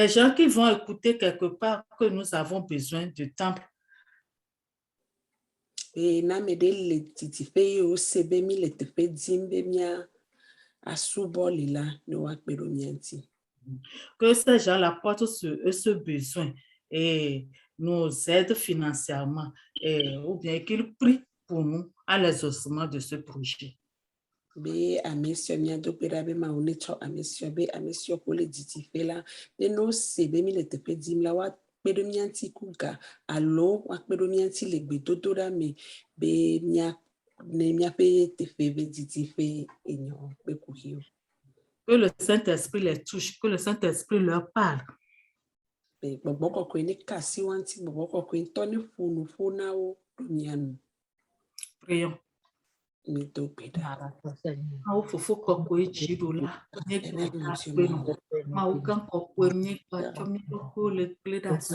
gens qui vont écouter quelque part que nous avons besoin du temple, que ces gens-là portent ce besoin et nous aident financièrement ou bien qu'ils prient pour nous à l'exaucement de ce projet. wakpedo mianti kuga alo wakpedo mianti legbe dodora me be mia ne mia pe te fe be diti fe enyo be kuhio. Que le Saint-Esprit les touche, que le Saint-Esprit leur parle. Be boboko ko ni kasi wanti boboko ko toni funu funa o mianu. Prions. Me do beda. Au fufu kokwe chirula, nye kaspeno. Au kan kokwe nye kachomi kokole kledas.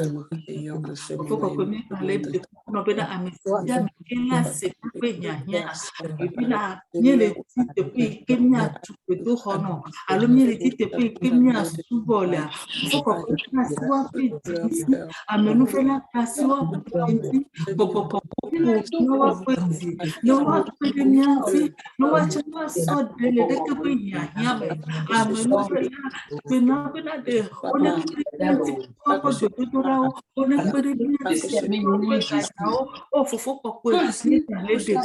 Fufu kokwe nye kalebe kuno bena amesiya mikela sekwe nyanya. Ebina nye le tite kwe kemia tupedo hono. Alo nye le tite kwe kemia subola. Fufu kokwe kasiwa kwe disi. Amenu fela kasiwa kwe disi. Popo popo nowa kwe disi. Nowa kwe demianti. No wachana so dele de kwe nyanya. Amenu fela bena bena de. One kwe demianti papa de kudurao. One kwe demianti papa kajao. O fufu kokwe disi kalebe.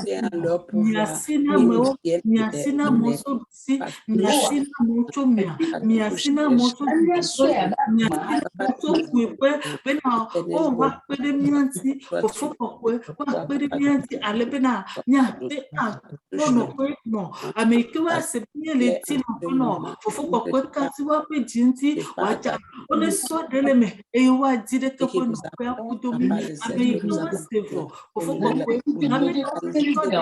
Miasina mo, miasina moso si, miasina mocho mia, miasina moso si, miasina mocho kwe, bena o wa pede mianti, ofo kokwe, wa pede mianti ale bena miate a no kwe no, ameke wa se bien le ti no, ofo kokwe kasi wa pe jinti, wacha, one so dele me, e wa dire ke ko no kwe akudomi, ameke wa se vo, ofo kokwe, ameke wa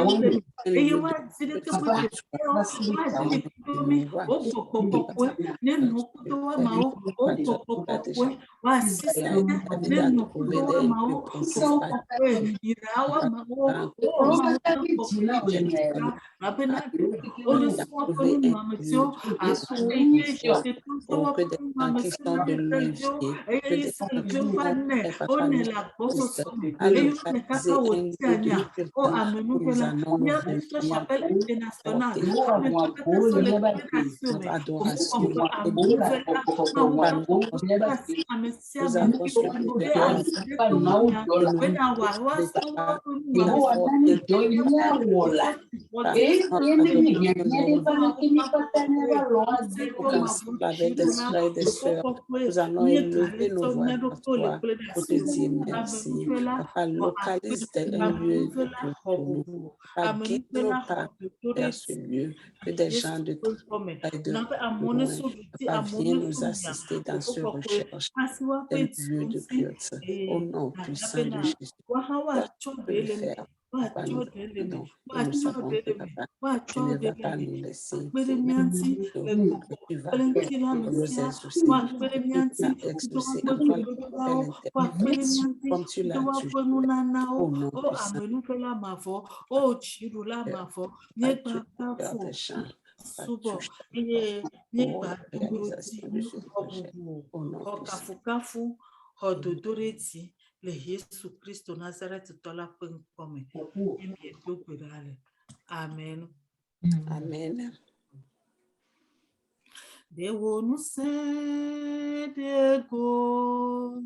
dele e wa dire ke ko o pokokwe ne no kudo wa mao o pokokwe wa sisa ne no kudo wa mao o pokokwe irawa mao o mao abena o le so ko no mametio aso ye je to wa mametio e se je vanne o ne la boso so e yo ne kaka o tianya o amenu pela ya to chapelle internationale nous allons élever nos voix à toi pour te dire merci. Papa, localise un lieu de culte pour nous. Guide-nous vers ce lieu, que des gens de travail de loin, Papa, viens nous assister dans ce recherche d'un lieu de culte. Au nom puissant de Jésus, tu peux le faire. Papa, nous demandons et nous savons que Papa, tu ne vas pas nous laisser. Tu vas nous exaucer. Tu vas exaucer comme tu l'as dit. Au nom puissant de Jésus. Subo ye ba kafu hododoreti le Yesu Kristo Nazareth tola pengpome emi dogberale. Amen. Amen. They won't say they go.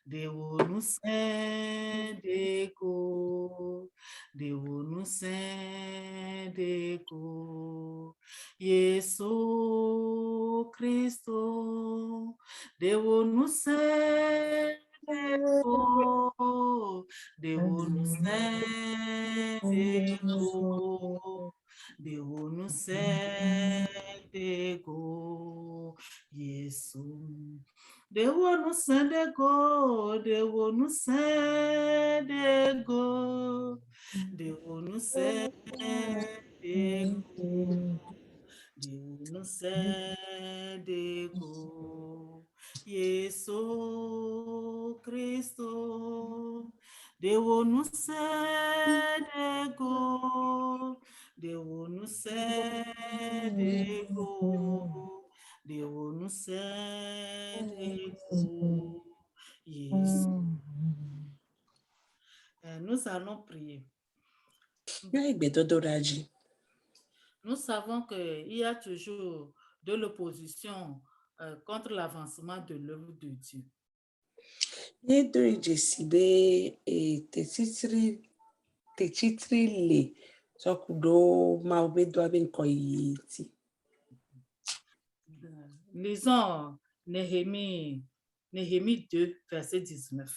They won't say they go. They won't say they go. Yesu Cristo. They won't say they go. They won't say they go. They won't say they go. Yesu. They won't say they go. They won't say they go. They won't say they go. They won't say they go. Yesu Cristo. They won't say they go. They won't say they go. They won't say they go. Yes. Nous allons prier. Nous savons qu'il y a toujours de l'opposition contre l'avancement de l'œuvre de Dieu. Lisons Néhémie Néhémie 2, verset 19.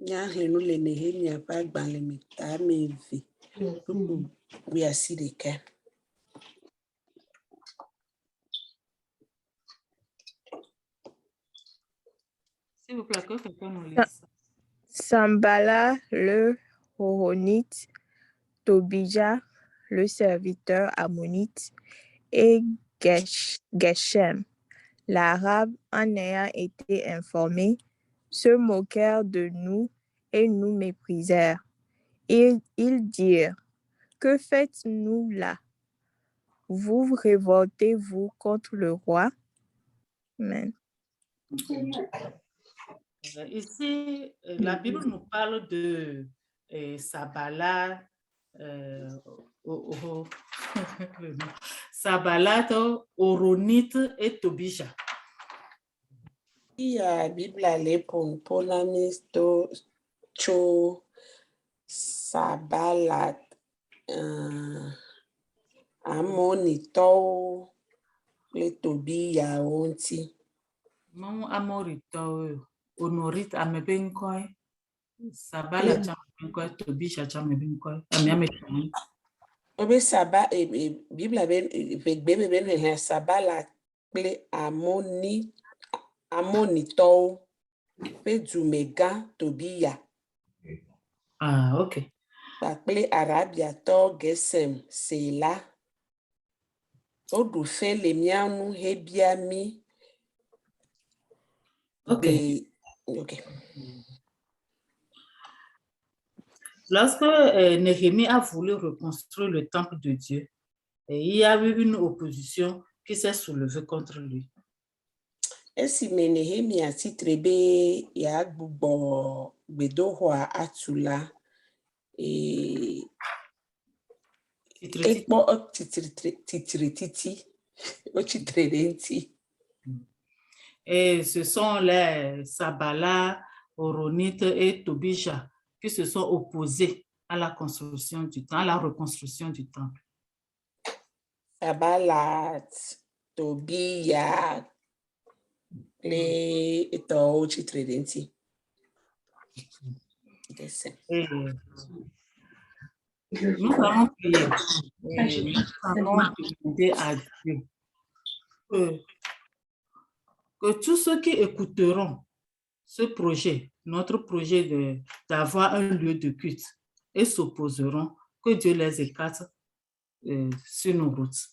Nyahenu le Nehemia ƒe agbalẽ me tame eve wuiasiɖeka. S'il vous plaît, que quelqu'un nous lise. Sambala le Horonite, Tobija le serviteur ammonite et Geshem, l'arabe, en ayant été informés, se moquèrent de nous et nous méprisèrent. Ils dirent: que faites-nous là? Vous révoltez-vous contre le roi? Amen. Ici, la Bible nous parle de Sabala, Sabalat, Horonite et Tobija. Ia Biblia le ponami to cho Sabalat Ammonitɔwo le Tobia ŋuti. Mon Amorito, Honorite, Amebinkoy, Sabala, Chamebinkoy, Tobija, Chamebinkoy, Amiamekani. Obe Saba, Biblia ben Sabalat ple Ammonitɔwo pe dumega Tobia. Ah, ok. Kpakple Arabiatɔ Gesem Sela. Oɖu fe le mía ŋu hebia mí. Ok. Ok. Lorsque Néhémie a voulu reconstruire le temple de Dieu, il y a eu une opposition qui s'est soulevée contre lui. Esime Nehemia titre be ya gbugbɔ gbedoxɔa atu la, ekpɔ titrititi, o titre ɖe ŋuti. Et ce sont les Sabala, Horonite et Tobija qui se sont opposés à la construction du temple, à la reconstruction du temple. Sabalat, Tobia, les étaux titre ɖe ŋuti. Nous allons prier. Nous allons demander à Dieu que tous ceux qui écouteront ce projet, notre projet d'avoir un lieu de culte, et s'opposeront, que Dieu les écarte sur nos routes.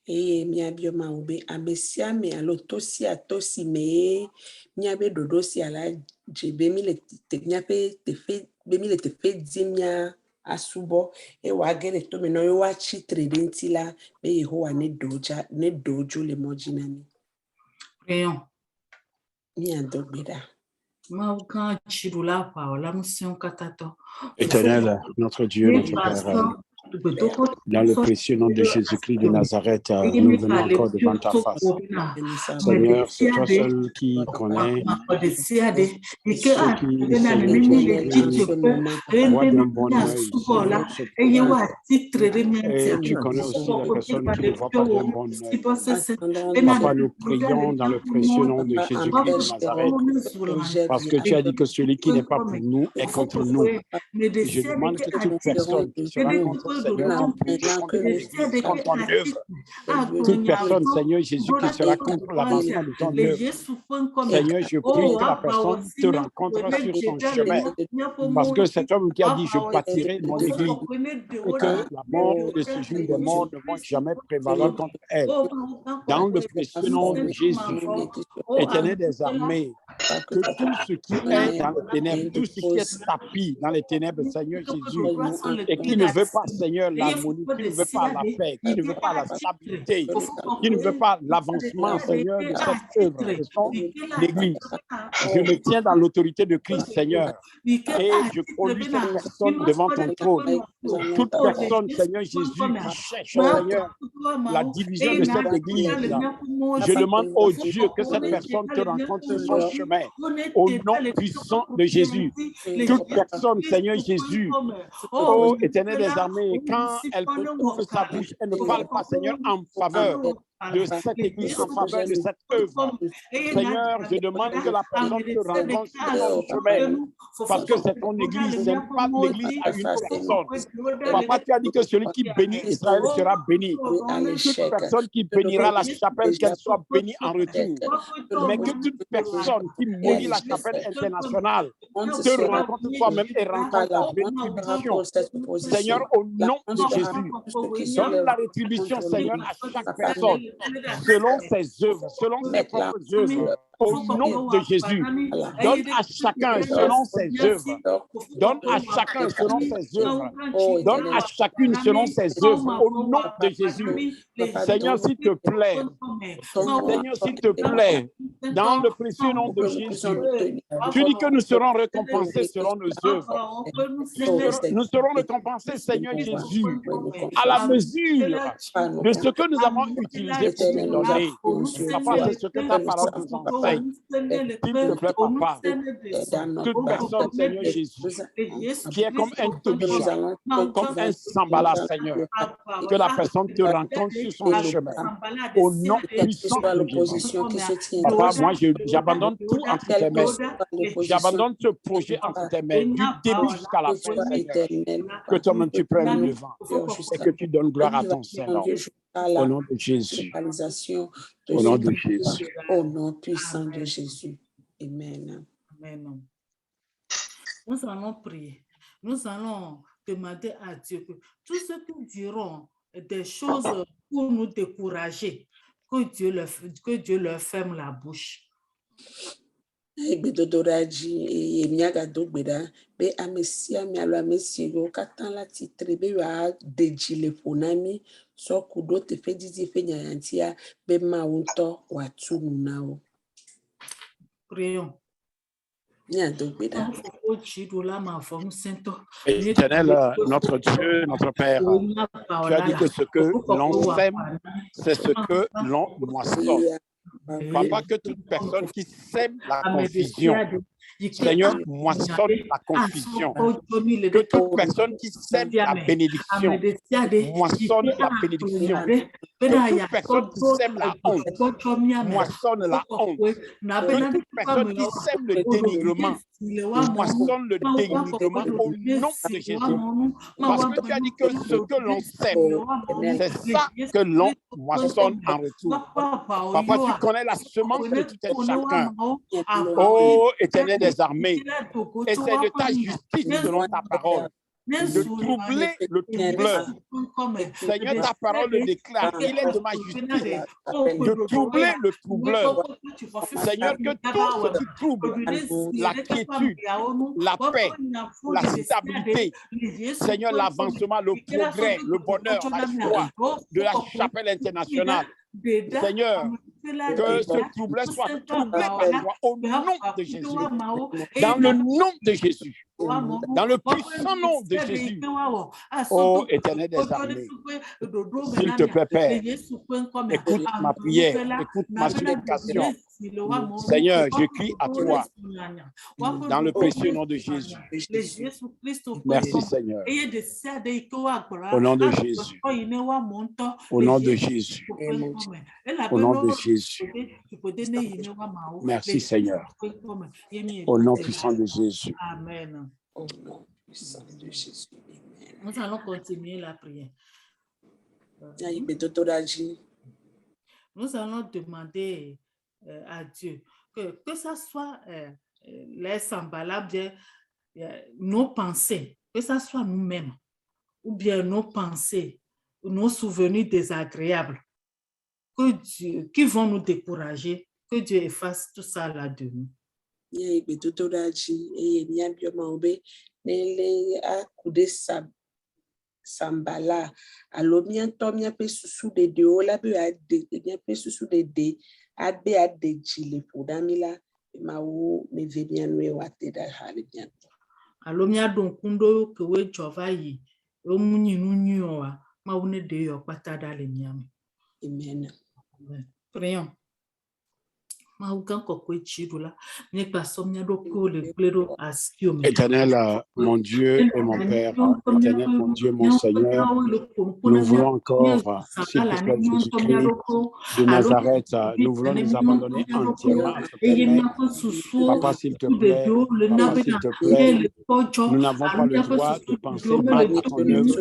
Eye miabio maube abesiame alo tosia tosi me miabe dodo si ala jebe mi le miabe tefe be mi le tefe dimia asubo e wagere to me no yo wa chitre denti la be Yehowa ne dojo le mojinami. Prions. Mi adogbeda. Éternel, notre Dieu, notre Père, dans le précieux nom de Jésus-Christ de Nazareth, nous venons encore devant ta face. Seigneur, c'est toi seul qui connais ceux qui voient d'un bon œil. Et tu connais aussi les personnes qui ne voient pas d'un bon œil. Papa, nous prions dans le précieux nom de Jésus-Christ de Nazareth, parce que tu as dit que celui qui n'est pas pour nous est contre nous. Je demande que toute personne qui sera contre Seigneur, contre ton œuvre, toute personne, Seigneur Jésus, qui sera contre l'avancement de ton œuvre, Seigneur, je prie que la personne te rencontre sur son chemin, parce que cet homme qui a dit, je bâtirai mon église, et que la mort de ce jour des morts ne vont jamais prévaloir contre elle. Dans le précieux nom de Jésus, Éternel des armées, que tout ce qui est dans les ténèbres, tout ce qui est tapis dans les ténèbres, Seigneur Jésus, et qui ne veut pas, Seigneur, l'harmonie, qui ne veut pas la paix, qui ne veut pas la stabilité, qui ne veut pas l'avancement, Seigneur, de cette œuvre, de son Église. Je me tiens dans l'autorité de Christ, Seigneur, et je produis cette personne devant ton trône. Toute personne, Seigneur Jésus, qui cherche, Seigneur, la division de cette Église, je demande au Dieu que cette personne te rencontre sur son chemin, au nom puissant de Jésus. Toute personne, Seigneur Jésus, ô Éternel des armées, quand elle peut ouvrir sa bouche, elle ne parle pas, Seigneur, en faveur de cette église, en faveur de cette œuvre. Seigneur, je demande que la personne te rencontre sur son chemin, parce que c'est ton église, ce n'est pas l'église à une personne. Papa, tu as dit que celui qui bénit Israël sera béni. Toute personne qui bénira la chapelle, qu'elle soit bénie en retour. Mais que toute personne qui maudit la chapelle internationale te rencontre toi-même et rencontre la bénédiction. Seigneur, au nom de Jésus, donne la rétribution, Seigneur, à chaque personne, selon ses œuvres, selon ses propres œuvres. Au nom de Jésus, donne à chacun selon ses œuvres. Donne à chacun selon ses œuvres. Donne à chacune selon ses œuvres. Au nom de Jésus. Seigneur, s'il te plaît. Seigneur, s'il te plaît. Dans le précieux nom de Jésus. Tu dis que nous serons récompensés selon nos œuvres. Nous serons récompensés, Seigneur Jésus, à la mesure de ce que nous avons utilisé pour te donner. Papa, c'est ce que ta parole nous enseigne. S'il te plaît, papa, toute personne, Seigneur Jésus, qui est comme un Tobia, comme un Sambala, Seigneur, que la personne te rencontre sur son chemin, au nom puissant de Jésus. Papa, moi, j'abandonne tout entre tes mains. J'abandonne ce projet entre tes mains, du début jusqu'à la fin, Seigneur. Que toi-même tu prennes le vent et que tu donnes gloire à ton Saint-Nom. Au nom de Jésus. Au nom de Jésus. Au nom puissant de Jésus. Amen. Amen. Nous allons prier. Nous allons demander à Dieu que tous ceux qui diront des choses pour nous décourager, que Dieu leur ferme la bouche. Egbedodoraji emiaga dogbeda be amesia mialo amesi yo katan la titre be wa deji le fonami so kudo te fedidi fe nyantia be ma unto wa tunu nao. Prions. Éternel, notre Dieu, notre Père, tu as dit que ce que l'on sème, c'est ce que l'on moissonne. Papa, que toute personne qui sème la confusion, Seigneur, moissonne la confusion. Que toute personne qui sème la bénédiction, moissonne la bénédiction. Que toute personne qui sème la honte, moissonne la honte. Que toute personne qui sème le dénigrement, moissonne le dénigrement au nom de Jésus. Parce que tu as dit que ce que l'on sème, c'est ça que l'on moissonne en retour. Papa, tu connais la semence de tout un chacun. Oh, Éternel des armées, essaie de ta justice selon ta parole, de troubler le troubleur. Seigneur, ta parole le déclare, il est de ma justice de troubler le troubleur. Seigneur, que tout ce qui trouble, la quiétude, la paix, la stabilité, Seigneur, l'avancement, le progrès, le bonheur, la joie de la chapelle internationale, Seigneur, que ce trouble soit troublé par toi au nom de Jésus. Dans le nom de Jésus. Dans le puissant nom de Jésus. Oh, Éternel des armées, s'il te plaît, Père, écoute ma prière, écoute ma supplication. Seigneur, je crie à toi dans le précieux nom de Jésus. Merci, Seigneur. Au nom de Jésus. Au nom de Jésus. Au nom de Jésus. Merci, Seigneur. Au nom puissant de Jésus. Amen. Au nom puissant de Jésus. Nous allons continuer la prière. Nous allons demander à Dieu que ça soit les semblables, nos pensées, que ça soit nous-mêmes, ou bien nos pensées, nos souvenirs désagréables, que Dieu, qui vont nous décourager, que Dieu efface tout ça là de nous. Sambala alo mianto mia pe susu de de o la be ade mia pe susu de de abe ade jile podamila ma wo me ve bien we wate da hali bien alo mia don kundo ke we jova yi o munyi nu nyu wa ma wo ne de yo pata da le miam. Amen. Prions. Éternel, mon Dieu et mon Père, éternel, mon Dieu, mon Seigneur, nous voulons encore, s'il te plaît, Jésus-Christ de Nazareth, nous voulons nous abandonner entièrement à tes mains. Papa, s'il te plaît, nous n'avons pas le droit de penser mal de ton œuvre.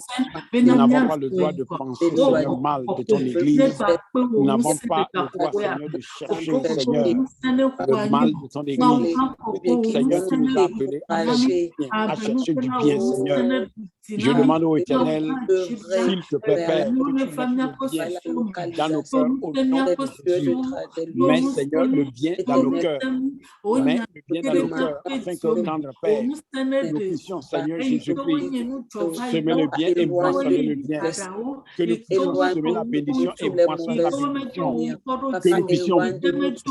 Nous n'avons pas le droit de penser, Seigneur, mal de ton Église. Nous n'avons pas le droit, Seigneur, de chercher, Seigneur, le mal de ton Église. Seigneur, tu nous as appelés à chercher du bien, Seigneur. Je demande au Éternel, s'il te plaît, Père, que tu mettes le bien dans nos cœurs au nom de Jésus. Mais, Seigneur, le bien dans nos cœurs. Mais le bien dans nos cœurs, afin que, tendre Père, nous puissions, Seigneur Jésus-Christ, semer le bien et moissonner le bien. Que nous puissions semer la bénédiction et moissonner la bénédiction. Que nous puissions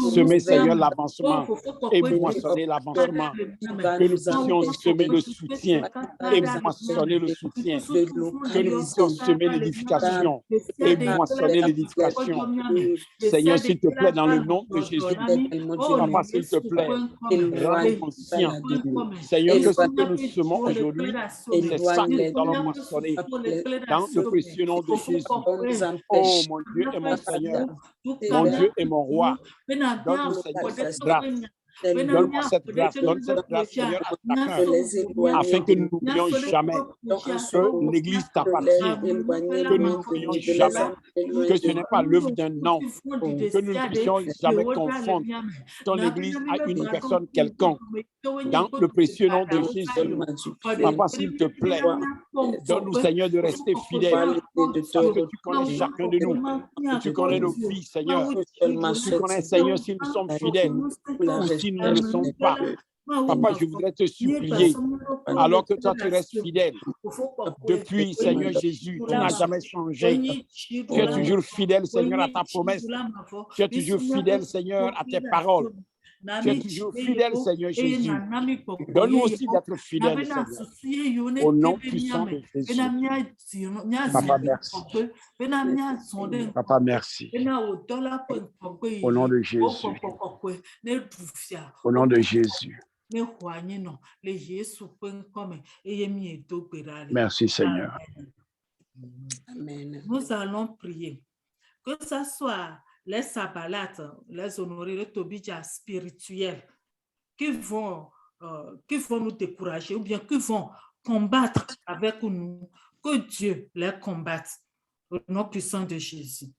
semer, Seigneur, l'avancement et moissonner l'avancement. Que nous puissions semer le soutien et moissonner le soutien. Que nous puissions semer l'édification et moissonner l'édification. Seigneur, s'il te plaît, dans le nom de Jésus, Papa, s'il te plaît, rends conscient, Seigneur, que ce que nous semons aujourd'hui, c'est ça que nous allons moissonner. Dans le précieux nom de Jésus. Oh, mon Dieu et mon Seigneur, mon Dieu et mon roi, donne-nous, Seigneur, cette grâce. Donne-moi cette grâce, Seigneur, afin que nous n'oublions jamais que l'Église t'appartient, que nous n'oublions jamais que ce n'est pas l'œuvre d'un homme, que nous ne puissions jamais confondre ton Église à une personne quelconque. Dans le précieux nom de Jésus, Papa, s'il te plaît, donne-nous, Seigneur, de rester fidèles, parce que tu connais chacun de nous, que tu connais nos vies, Seigneur. Tu connais, Seigneur, si nous sommes fidèles ou si nous ne le sommes pas. Papa, je voudrais te supplier, alors que toi, tu restes fidèle. Depuis, Seigneur Jésus, tu n'as jamais changé. Tu es toujours fidèle, Seigneur, à ta promesse. Tu es toujours fidèle, Seigneur, à tes paroles. Tu es toujours fidèle, Seigneur Jésus. Donne-nous aussi d'être fidèles, Seigneur. Au nom puissant de Jésus. Papa, merci. Papa, merci. Au nom de Jésus. Au nom de Jésus. Merci, Seigneur. Amen. Nous allons prier. Que ce soit les sabbalates, les honorés, les tobidjas spirituels qui vont nous décourager ou bien qui vont combattre avec nous, que Dieu les combatte au nom puissant de Jésus.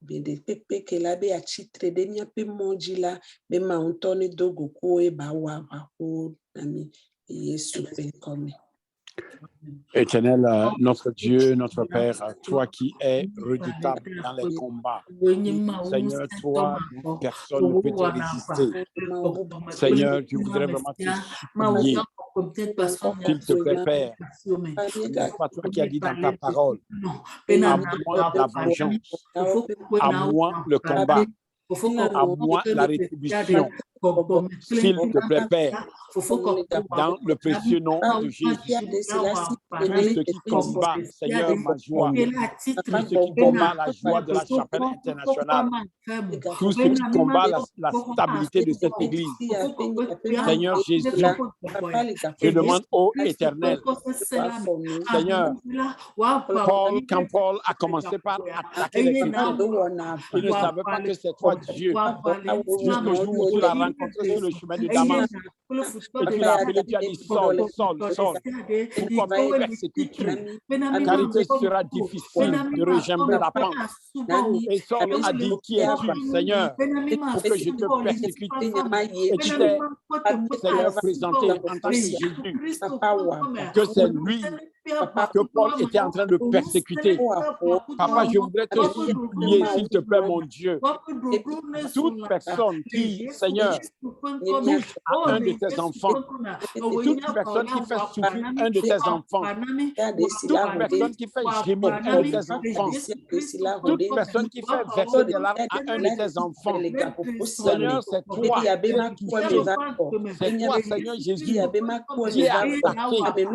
Bede pepe ke la be achitre de nya pe monjila be ma ontone dogo ko e ba wa ko nami Yesu pe comme. Éternel, notre Dieu, notre Père, toi qui es redoutable dans les combats, Seigneur, toi, personne ne peut te résister. Seigneur, je voudrais vraiment te supplier, s'il te plaît, Père, n'est-ce pas toi qui as dit dans ta parole, à moi la vengeance, à moi le combat, à moi la rétribution. S'il te plaît, Père, dans le précieux nom de Jésus, tous ceux qui combattent, Seigneur, ma joie, tous ceux qui combattent la joie de la chapelle internationale, tous ceux qui combattent la stabilité de cette Église, Seigneur Jésus, je demande au Éternel, Seigneur, quand Paul a commencé par attaquer les chrétiens, il ne savait pas que c'est toi Dieu, jusqu'au jour où tu l'as rencontré sur le chemin de Damas. Et tu l'as appelé, tu as dit Saul, Saul, Saul, pourquoi me persécutes-tu? Car il te sera difficile de rejambrer la pente. Et Saul a dit, qui es-tu, Seigneur, pour que je te persécute? Et tu t'es, Seigneur, présenté en tant que Jésus, que c'est lui que Paul était en train de persécuter. Papa, je voudrais te supplier, s'il te plaît, mon Dieu, toute personne qui, Seigneur, touche à un de tes enfants, toute personne qui fait souffrir un de tes enfants, toute personne qui fait gémir un de tes enfants, toute personne qui fait verser des larmes à un de tes enfants, Seigneur, c'est toi qui es touché. C'est toi, Seigneur Jésus, qui est attaqué.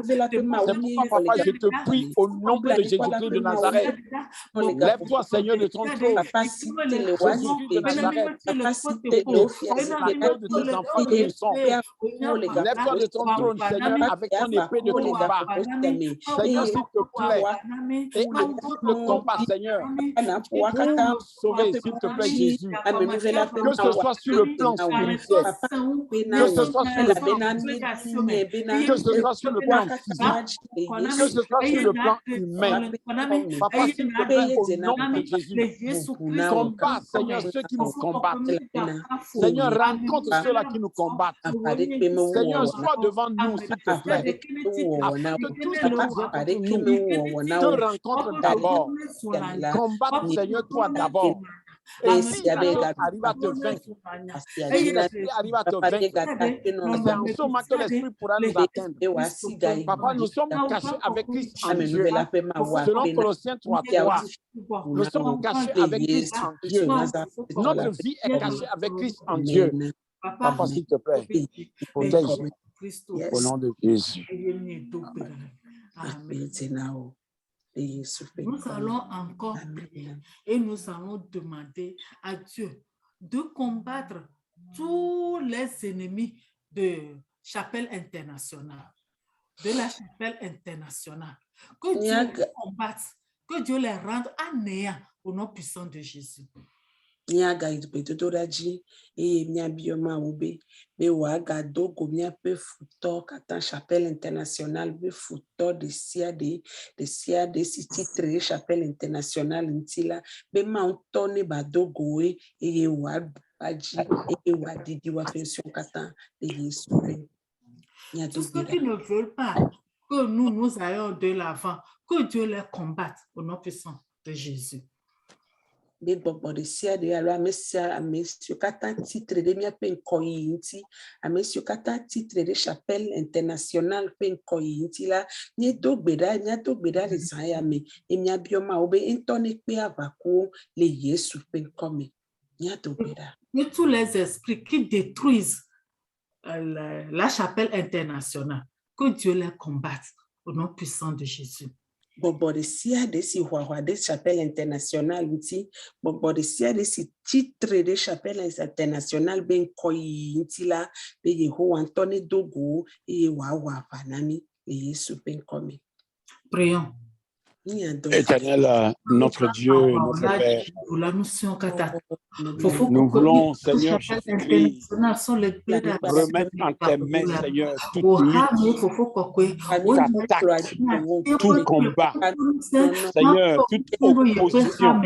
C'est pourquoi, Papa, je te prie au nom de Jésus-Christ de Nazareth. Lève-toi, Seigneur, de ton trône. Jésus de Nazareth, de tes enfants que nous sommes. Lève-toi de ton trône, Seigneur, avec ton épée de combat. Seigneur, s'il te plaît, et active le combat, Seigneur, pour nous sauver, s'il te plaît, Jésus. Que ce soit sur le plan spirituel, que ce soit sur le plan physique, que ce soit sur le plan physique, que ce soit sur le plan humain. Papa, s'il te plaît, au nom de Jésus, combat, Seigneur, ceux qui nous combattent. Seigneur, rencontre ceux-là qui nous combattent. Seigneur, sois devant nous, s'il te plaît. Afin que tous ceux qui nous te rencontrent d'abord. Combatte, Seigneur, toi d'abord. Et si arrive à te vaincre, arrive à te vaincre, c'est en ce moment que l'Esprit pourra nous atteindre. Papa, nous sommes cachés avec Christ en Dieu. Selon Colossiens 3:3, nous sommes cachés avec Christ en Dieu. Notre vie est cachée avec Christ en Dieu. Papa, s'il te plaît, protège au nom de Jésus. Amen. Nous allons encore prier et nous allons demander à Dieu de combattre tous les ennemis de Chapelle Internationale, de la Chapelle Internationale. Que Dieu les combatte, que Dieu les rende à néant au nom puissant de Jésus. Niaga idbedodoraji et mia bioma ube be waga dogo mia pe futo katan Chapelle Internationale be futo de sia de city tre Chapelle Internationale ntila be mauntone badogo e wa aji e wa didi wa pension katan de Yesu. Tous ceux qui ne veulent pas que nous ayons de l'avant, que Dieu les combatte au nom puissant de Jésus. De bobo de sia de ala mesia amesio kata titre de mia pen koyinti amesio kata titre de Chapelle Internationale pen koyinti la ni dogbeda de zaya me e mia bioma obe intone pe avako le Yesu pen come nya dogbeda. Ni tous les esprits qui détruisent la Chapelle Internationale, que Dieu les combatte au nom puissant de Jésus. Bobo de sia de si huahua de Chapelle Internationale uti bobo de sia de si titre de Chapelle Internationale ben koyi uti la be Yehowa Antone dogo e wawa panami e Yesu ben komi. Prions. Éternel, notre Dieu, notre Père, nous voulons, Seigneur Jésus-Christ, remettre en tes mains, Seigneur, toute lutte, toute attaque, tout combat, Seigneur, toute opposition.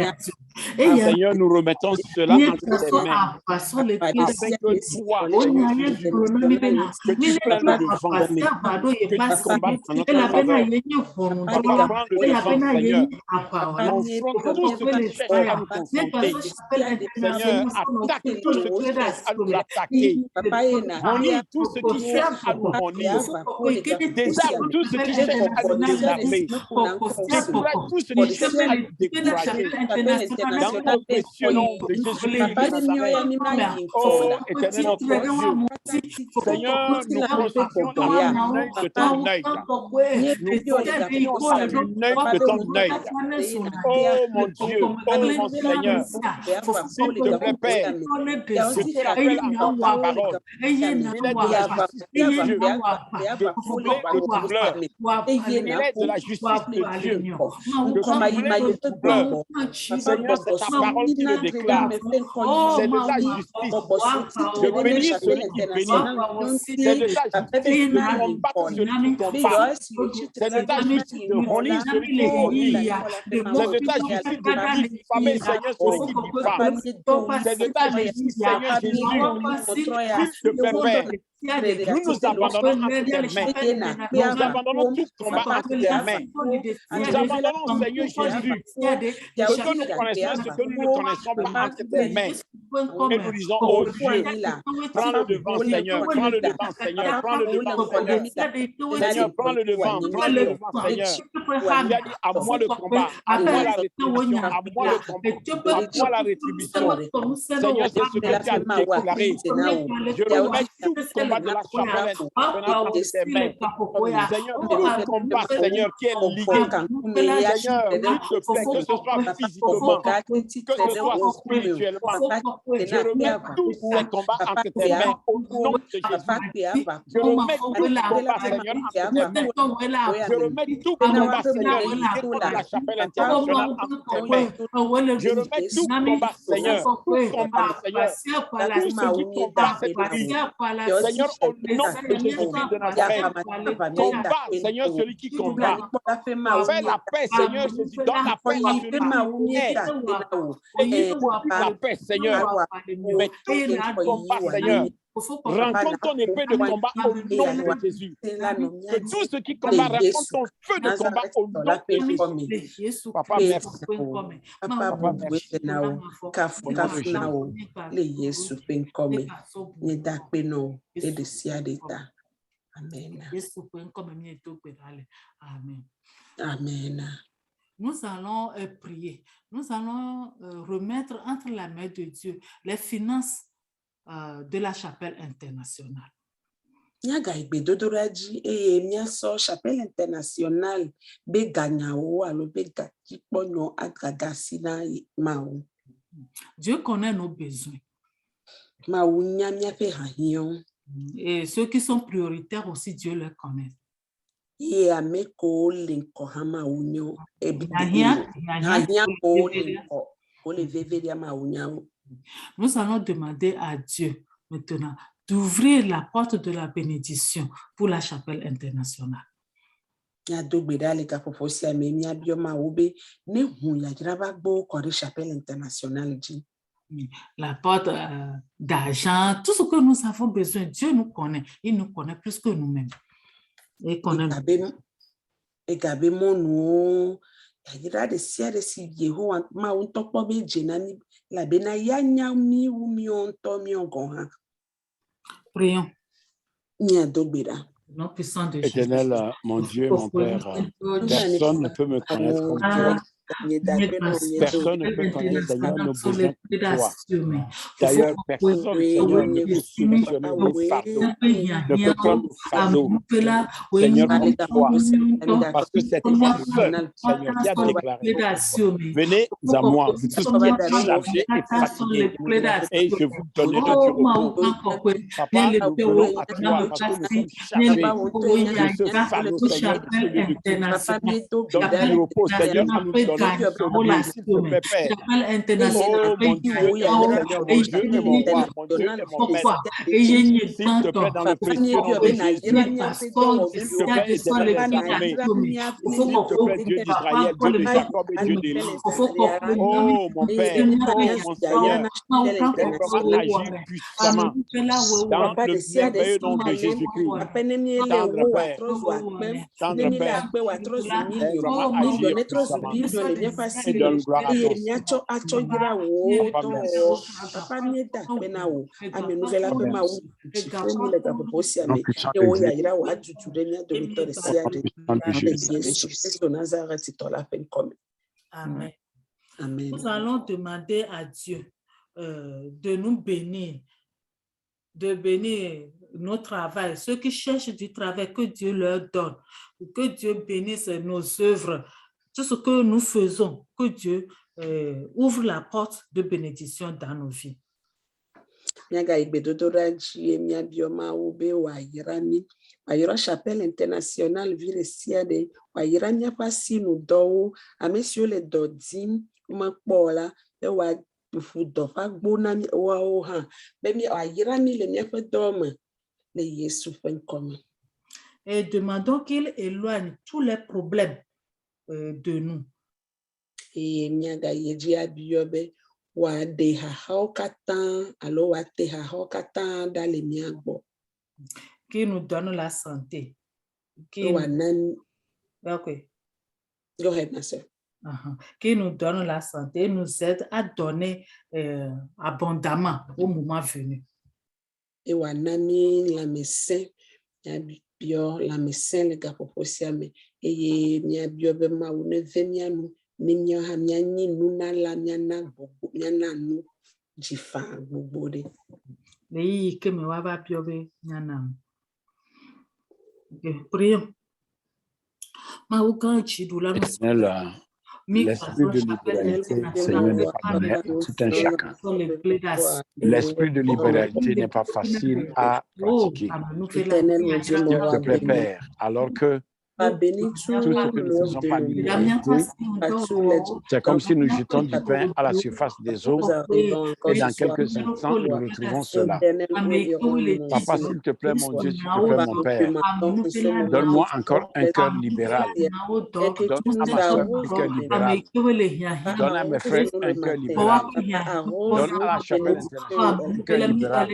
Seigneur, nous remettons cela entre tes mains, afin que toi, Seigneur Jésus, que tu prennes le devant, que tu combattes en notre faveur, Seigneur, confronte tout ce qui cherche à nous confronter. Seigneur, attaque tout ce qui cherche à nous attaquer. Honnie tout ce qui cherche à nous honir. Désarme tout ce qui cherche à nous désarmer. Décourage tout ce qui cherche à nous décourager. Dans le précieux nom de Jésus-Christ. Oh, éternel notre Dieu. Seigneur, nous constituons un œil de ton œil. Nous constituons un œil de ton œil. Oh mon Dieu, oh mon Seigneur, s'il te plaît, Père, je te rappelle encore ta parole. Il est de la justice de Dieu de troubler le troubleur. Il est de la justice de Dieu de troubler le troubleur. Seigneur, c'est ta parole qui le déclare. C'est de ta justice de bénir celui qui bénit. C'est de ta justice de combattre celui qui combat. C'est de ta justice de honir celui qui C'est de ta justice de diffamer, Seigneur, celui qui diffame. C'est de ta justice, Seigneur Jésus, fils de pépère. Nous abandonnons entre tes mains. Nous abandonnons tout combat entre tes mains. Nous abandonnons, Seigneur Jésus, ce que nous connaissons, ce que nous ne connaissons pas entre tes mains. Et nous disons, oh Dieu, prends le devant, Seigneur, prends le devant, Seigneur, prends le devant, Seigneur. Seigneur, prends le devant, Seigneur. Tu as dit, à moi le combat, à moi la rétribution, à moi le combat, à moi la rétribution. Seigneur, c'est ce que tu as déclaré. Je remets tout combat de la chapelle internationale entre tes mains. Seigneur, tout combat, Seigneur, qui est lié. Seigneur, s'il te plaît, que ce soit physiquement, que ce soit spirituellement. Je remets tous ces combats entre tes mains au nom de Jésus. Je remets tous les combats, Seigneur, entre tes mains. Je remets tout combat, Seigneur, lié contre la chapelle internationale entre tes mains. Je remets tout combat, Seigneur, tout combat, Seigneur, tout ce qui combat cette vie. Seigneur, au nom de Jésus-Christ de Nazareth, combat, Seigneur, celui qui combat. Fais la paix, Seigneur Jésus, donne la paix à celui qui est. Ayez la paix, Seigneur. Mais tout ce qui combat, Seigneur, rencontre ton épée de combat au nom de Jésus. Que tout ce qui combat, rencontre ton feu de combat au nom de Jésus. Papa, merci. Papa, Amen. Nous allons prier. Nous allons remettre entre la main de Dieu les finances de la chapelle internationale. Nyaga igbedodoraji miaso chapelle internationale be ganyao alo be gatikponyo agagasina mao. Dieu connaît nos besoins. Mao nyamia fe hahion. Et ceux qui sont prioritaires aussi, Dieu les connaît. Ye ameko linko hama unyo Nous allons demander à Dieu maintenant d'ouvrir la porte de la bénédiction pour la chapelle internationale. La porte d'argent, tout ce que nous avons besoin, Dieu nous connaît. Il nous connaît plus que nous-mêmes. Il connaît. Prions. Non puissant de Jésus. Éternel, mon Dieu, mon Père, personne ne peut me connaître comme toi. Personne ne peut connaître, Seigneur, nos besoins de toi. D'ailleurs, personne, Seigneur, ne peut solutionner nos fardeaux, ne peut prendre nos fardeaux, Seigneur, comme toi, parce que c'est toi seul, Seigneur, qui a déclaré. Venez à moi, vous tous qui êtes chargés et fatigués, et je vous donnerai du repos. Papa, nous venons à toi, parce que nous sommes chargés de ce fardeau, Seigneur, celui du Christ. Donne du repos, Seigneur, à nous donner. Oh mon Dieu, mon Dieu et mon roi, mon Dieu et mon maître, s'il te plaît, dans le précieux nom de Jésus, s'il te plaît, éternel des armées, s'il te plaît, Dieu d'Israël, Dieu de Jacob et Dieu d'Élie. Oh mon Père, oh mon Seigneur, fais vraiment agir puissamment dans le merveilleux nom de Jésus-Christ. Tendre Père, tendre Père, fais vraiment agir puissamment. Et donne gloire à ton Amen. Amen. Nous allons demander à Dieu de nous bénir, de bénir nos travail, ceux qui cherchent du travail, que Dieu leur donne, que Dieu bénisse nos œuvres. Tout ce que nous faisons, que Dieu ouvre la porte de bénédiction dans nos vies. Chapelle internationale Viresiade, Wairania Passino Do, à messieurs les Dodim, Mapola, et Wafudofa Bonami Waoha, Bemi Wairani, les miens d'hommes, les Yesu comme. Et demandons qu'il éloigne tous les problèmes de nous. Et miaga yeji abiobe wa de hahao katan alo wa te hahao katan dans les miagbo. Qui nous donne la santé. Qui Wa nan. Okay. Go ahead, ma sœur. Qui nous donne la santé, nous aide à donner abondamment au moment venu. Et wa nami la médecin bio la médecin le gapoposiame et mia biobe ma une vemianu ni mia ha mia ni nuna la mia na bobo mia na nu jifa bobo de. Les que me wa biobe nyana. Prions. L'esprit de libéralité, Seigneur, n'est pas donné à tout un chacun. L'esprit de libéralité n'est pas facile à pratiquer. S'il te plaît, Père, alors que tout ce que nous faisons par liberté, c'est comme si nous jetons du pain à la surface des eaux et dans quelques instants, nous retrouvons cela. Papa, s'il te plaît, mon Dieu, s'il te plaît, mon Père, donne-moi encore un cœur libéral. Donne à ma soeur un cœur libéral. Donne à mes frères un cœur libéral. Donne à la chapelle internationale un cœur libéral.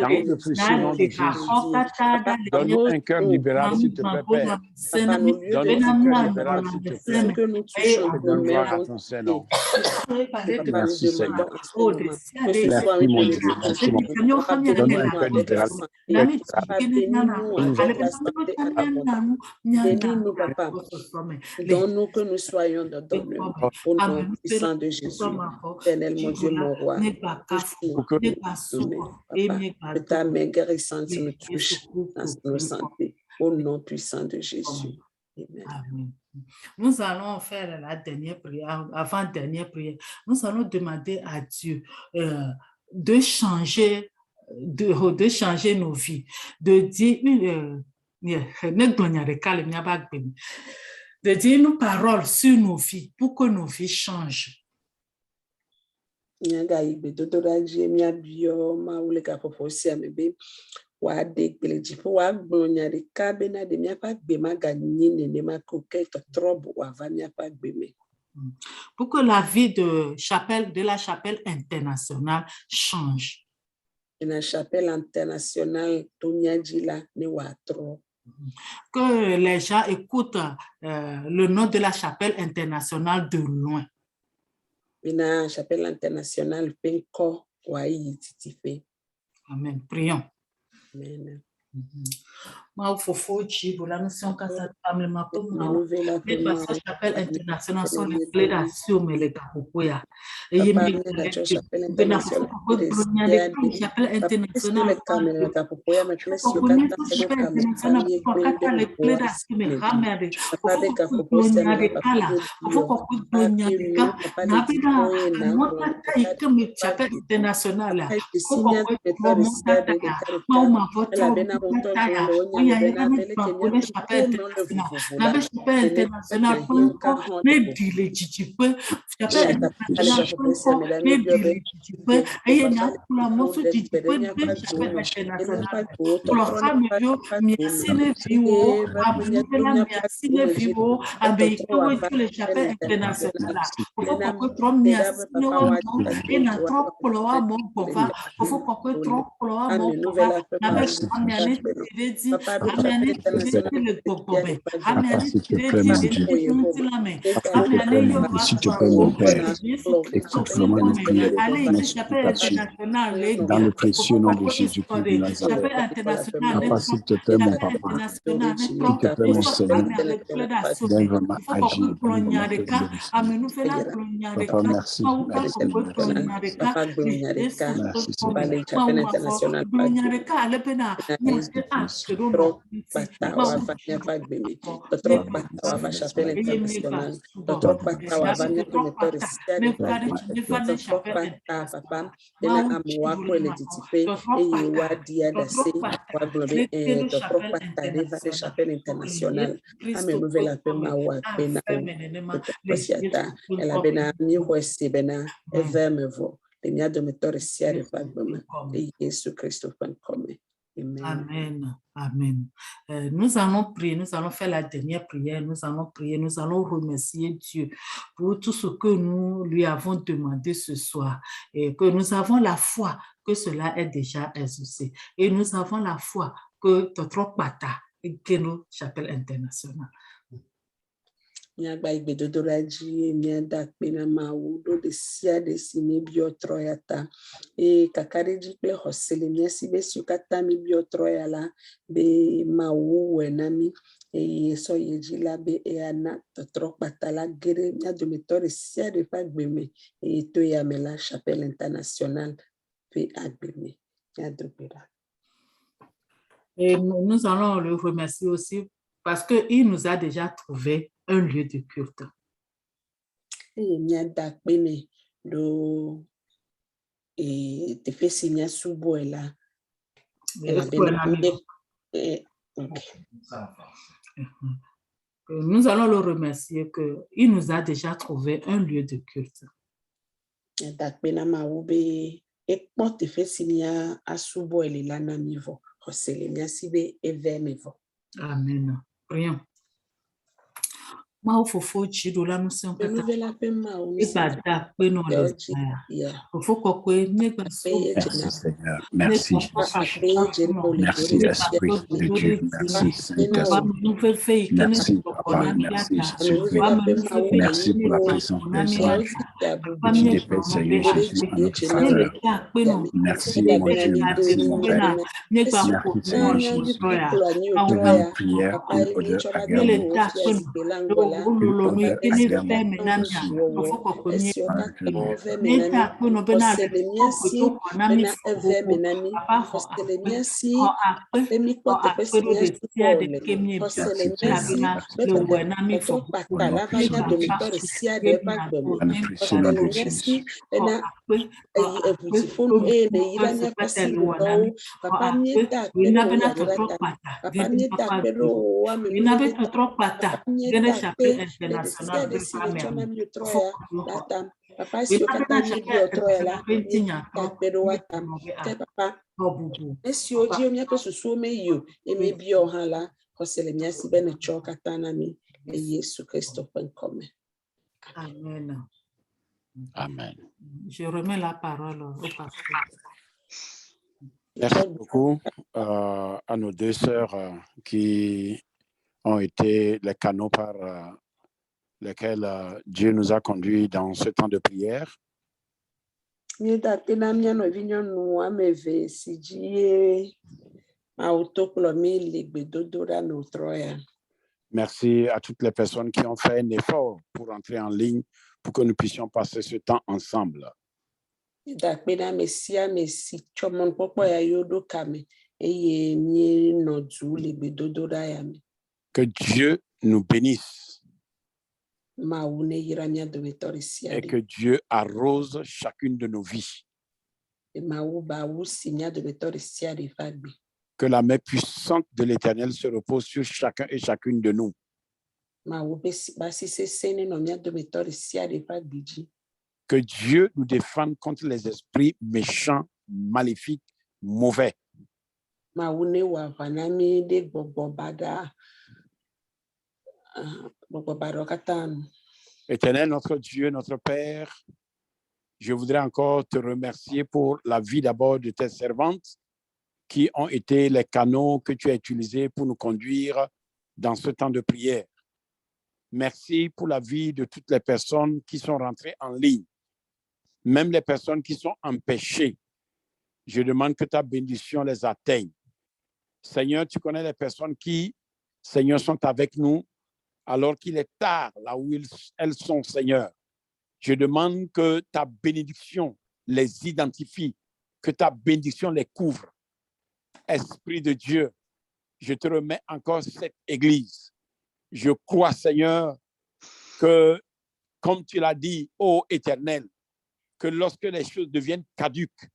Dans le précieux nom de Jésus, donne un cœur libéral, s'il te plaît, Père. Donne un cœur libéral, s'il te plaît. Et donne gloire à ton Seigneur. Merci, Seigneur. Merci, mon Dieu. Merci, mon Dieu. Donne un cœur libéral. Donne-nous que nous soyons dans le au nom puissant de Jésus. Éternel, mon Dieu, mon roi. Que ta main guérissante nous touche dans nos santé. Au nom puissant de Jésus. Amen. Amen. Nous allons faire la dernière prière, avant-dernière prière. Nous allons demander à Dieu de changer nos vies, de dire nos paroles sur nos vies pour que nos vies changent. Pour que la vie de la chapelle internationale change. La chapelle internationale, que les gens écoutent le nom de la chapelle internationale de loin. La chapelle internationale, Amen. Prions. Amen. Ma fofochi pour la mission casa famille ma pour les passages chapelle internationale sont les fédérations mais les capopoya et il me de la chapelle internationale S'il te plaît, mon Père, écoute vraiment les prières dans le précieux nom de Jésus-Christ de Nazareth. Papa, s'il te plaît, mon papa, s'il te plaît, mon Seigneur, viens vraiment agir. Papa, merci. Jésus Christ Amen. Amen. Nous allons prier, nous allons faire la dernière prière, nous allons prier, nous allons remercier Dieu pour tout ce que nous lui avons demandé ce soir et que nous avons la foi que cela est déjà exaucé. Et nous avons la foi que notre pata que nous chapelle internationale. Miagba igbedodola dzi miada kpe na Mawu ɖo ɖe sia ɖe si míebiɔ trɔ ya ta eye kaka ɖe dzi kple xɔse le mía si be siwo katã míebiɔ trɔ ya la be Mawu wɔe na mí eye sɔ yi dzi la be eya tɔtrɔ kpata la ge ɖe mía dometɔ ɖe sia ɖe ƒe agbe me eye to ya me la chapelle internationale ƒe agbe me míado gbe ɖa. Et nous allons le remercier aussi parce qu'il nous a déjà trouvé un lieu de culte. Eye míada kpe nɛ ɖo teƒe si míasubɔe la elabena Nous allons le remercier qu'il nous a déjà trouvé un lieu de culte. míada kpe na Mawu be ekpɔ teƒe si míasubɔe le la na mí vɔ xɔse le mía si be eve me vɔ. Amen. Prions. Mawu fofo dziɖola ŋusẽ katã. Enuvela ƒe Mawu Ebada kpe nɔ le zaya. Fofo kɔkɔe míegba so. Merci Seigneur, merci Jésus. Merci Esprit de Dieu, merci Saint-Esprit. Merci Papa, merci Saint-Esprit. Merci pour la présence des anges. Petit épée Seigneur Jésus en notre faveur. Merci mon Dieu, merci mon Père. Merci Seigneur Jésus. De nos prières une odeur agréable. International de Papa, si okata jibi otroya la, papa, esi oji omia ke susu me yo, eme bi ohan la, kosele mia si bene cho katana mi, e Yesu Christo penkome. Amen. Amen. Je remets la parole au pasteur. Merci beaucoup à nos deux sœurs qui ont été les canaux par lesquels Dieu nous a conduits dans ce temps de prière. Merci à toutes les personnes qui ont fait un effort pour entrer en ligne pour que nous puissions passer ce temps ensemble. Que Dieu nous bénisse et que Dieu arrose chacune de nos vies. Que la main puissante de l'Éternel se repose sur chacun et chacune de nous. Que Dieu nous défende contre les esprits méchants, maléfiques, mauvais. Éternel, notre Dieu, notre Père, je voudrais encore te remercier pour la vie d'abord de tes servantes qui ont été les canaux que tu as utilisés pour nous conduire dans ce temps de prière. Merci pour la vie de toutes les personnes qui sont rentrées en ligne, même les personnes qui sont empêchées. Je demande que ta bénédiction les atteigne. Seigneur, tu connais les personnes qui, Seigneur, sont avec nous alors qu'il est tard là où elles sont, Seigneur. Je demande que ta bénédiction les identifie, que ta bénédiction les couvre. Esprit de Dieu, je te remets encore cette église. Je crois, Seigneur, que, comme tu l'as dit, ô Éternel, que lorsque les choses deviennent caduques,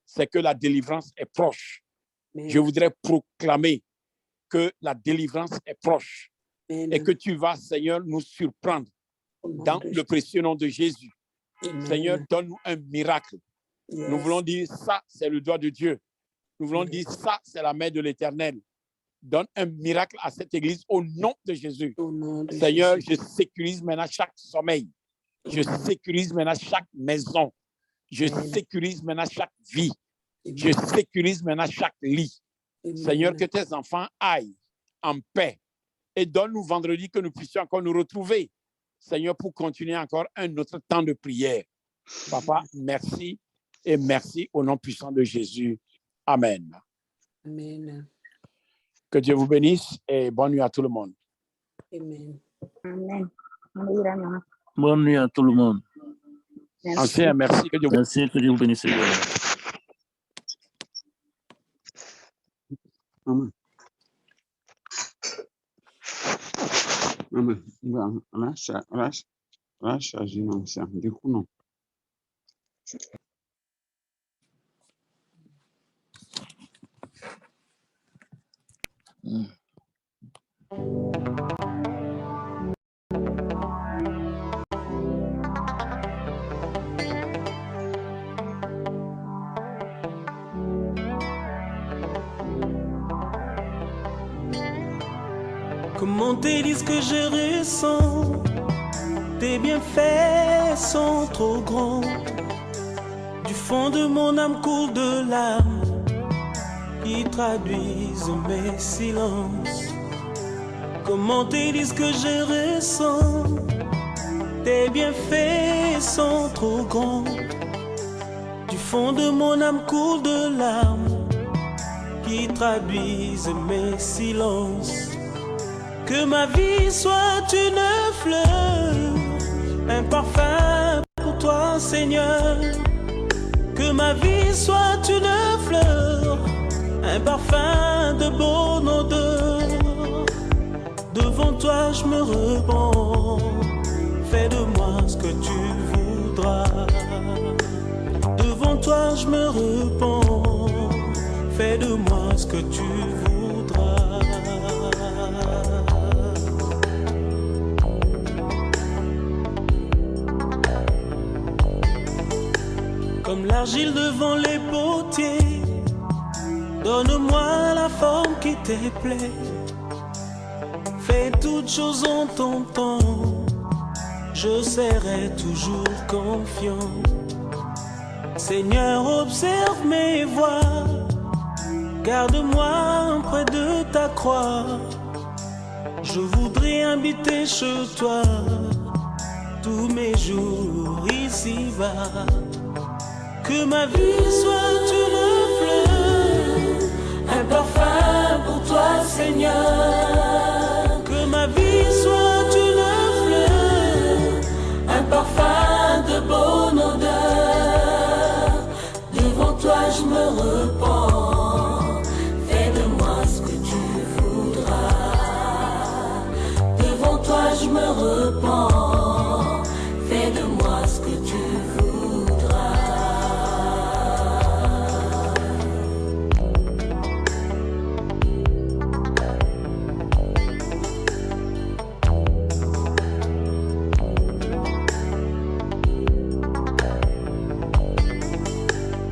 c'est que la délivrance est proche. Amen. Je voudrais proclamer que la délivrance est proche. Amen. Et que tu vas, Seigneur, nous surprendre dans le précieux nom de Jésus. Amen. Seigneur, donne-nous un miracle. Yes. Nous voulons dire, ça, c'est le doigt de Dieu. Nous voulons dire, ça, c'est la main de l'Éternel. Donne un miracle à cette église au nom de Jésus. Seigneur, je sécurise maintenant chaque sommeil. Je sécurise maintenant chaque maison. Je sécurise maintenant chaque vie. Je sécurise maintenant chaque lit. Seigneur, que tes enfants aillent en paix et donne-nous vendredi que nous puissions encore nous retrouver. Seigneur, pour continuer encore un autre temps de prière. Papa, merci et merci au nom puissant de Jésus. Amen. Amen. Que Dieu vous bénisse et bonne nuit à tout le monde. Amen. Amen. Bonne nuit à tout le monde. Ancien, merci. Que Dieu vous bénisse. Merci, que Dieu vous bénisse. Amen. Amen. Lâche, du coup, non. Comment te dire ce que je ressens? Tes bienfaits sont trop grands. Du fond de mon âme coule de larmes qui traduisent mes silences. Comment te dire ce que je ressens? Tes bienfaits sont trop grands. Du fond de mon âme coule de larmes qui traduisent mes silences. Que ma vie soit une fleur, un parfum pour toi, Seigneur. Que ma vie soit une fleur, un parfum de bonne odeur. Devant toi je me repens, fais de moi ce que tu voudras. Devant toi je me repens, fais de moi ce que tu voudras. Comme l'argile devant les potiers, donne-moi la forme qui te plaît. Fais toutes choses en ton temps, je serai toujours confiant. Seigneur, observe mes voies, garde-moi près de ta croix. Je voudrais habiter chez toi tous mes jours ici-bas. Que ma vie soit une fleur, un parfum pour toi, Seigneur. Que ma vie soit une fleur, un parfum de bonne odeur. Devant toi je me repens, fais de moi ce que tu voudras. Devant toi je me repens, fais de moi ce que tu voudras.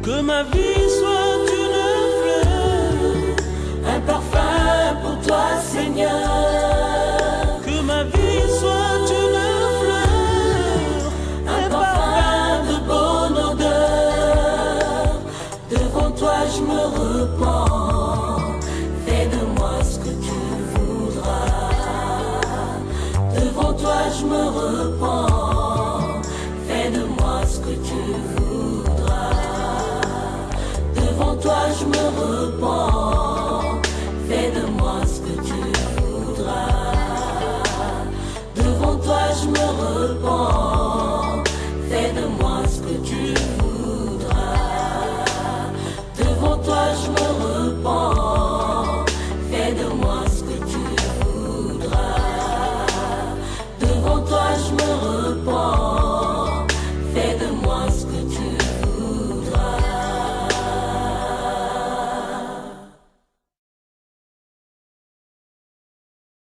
Que ma vie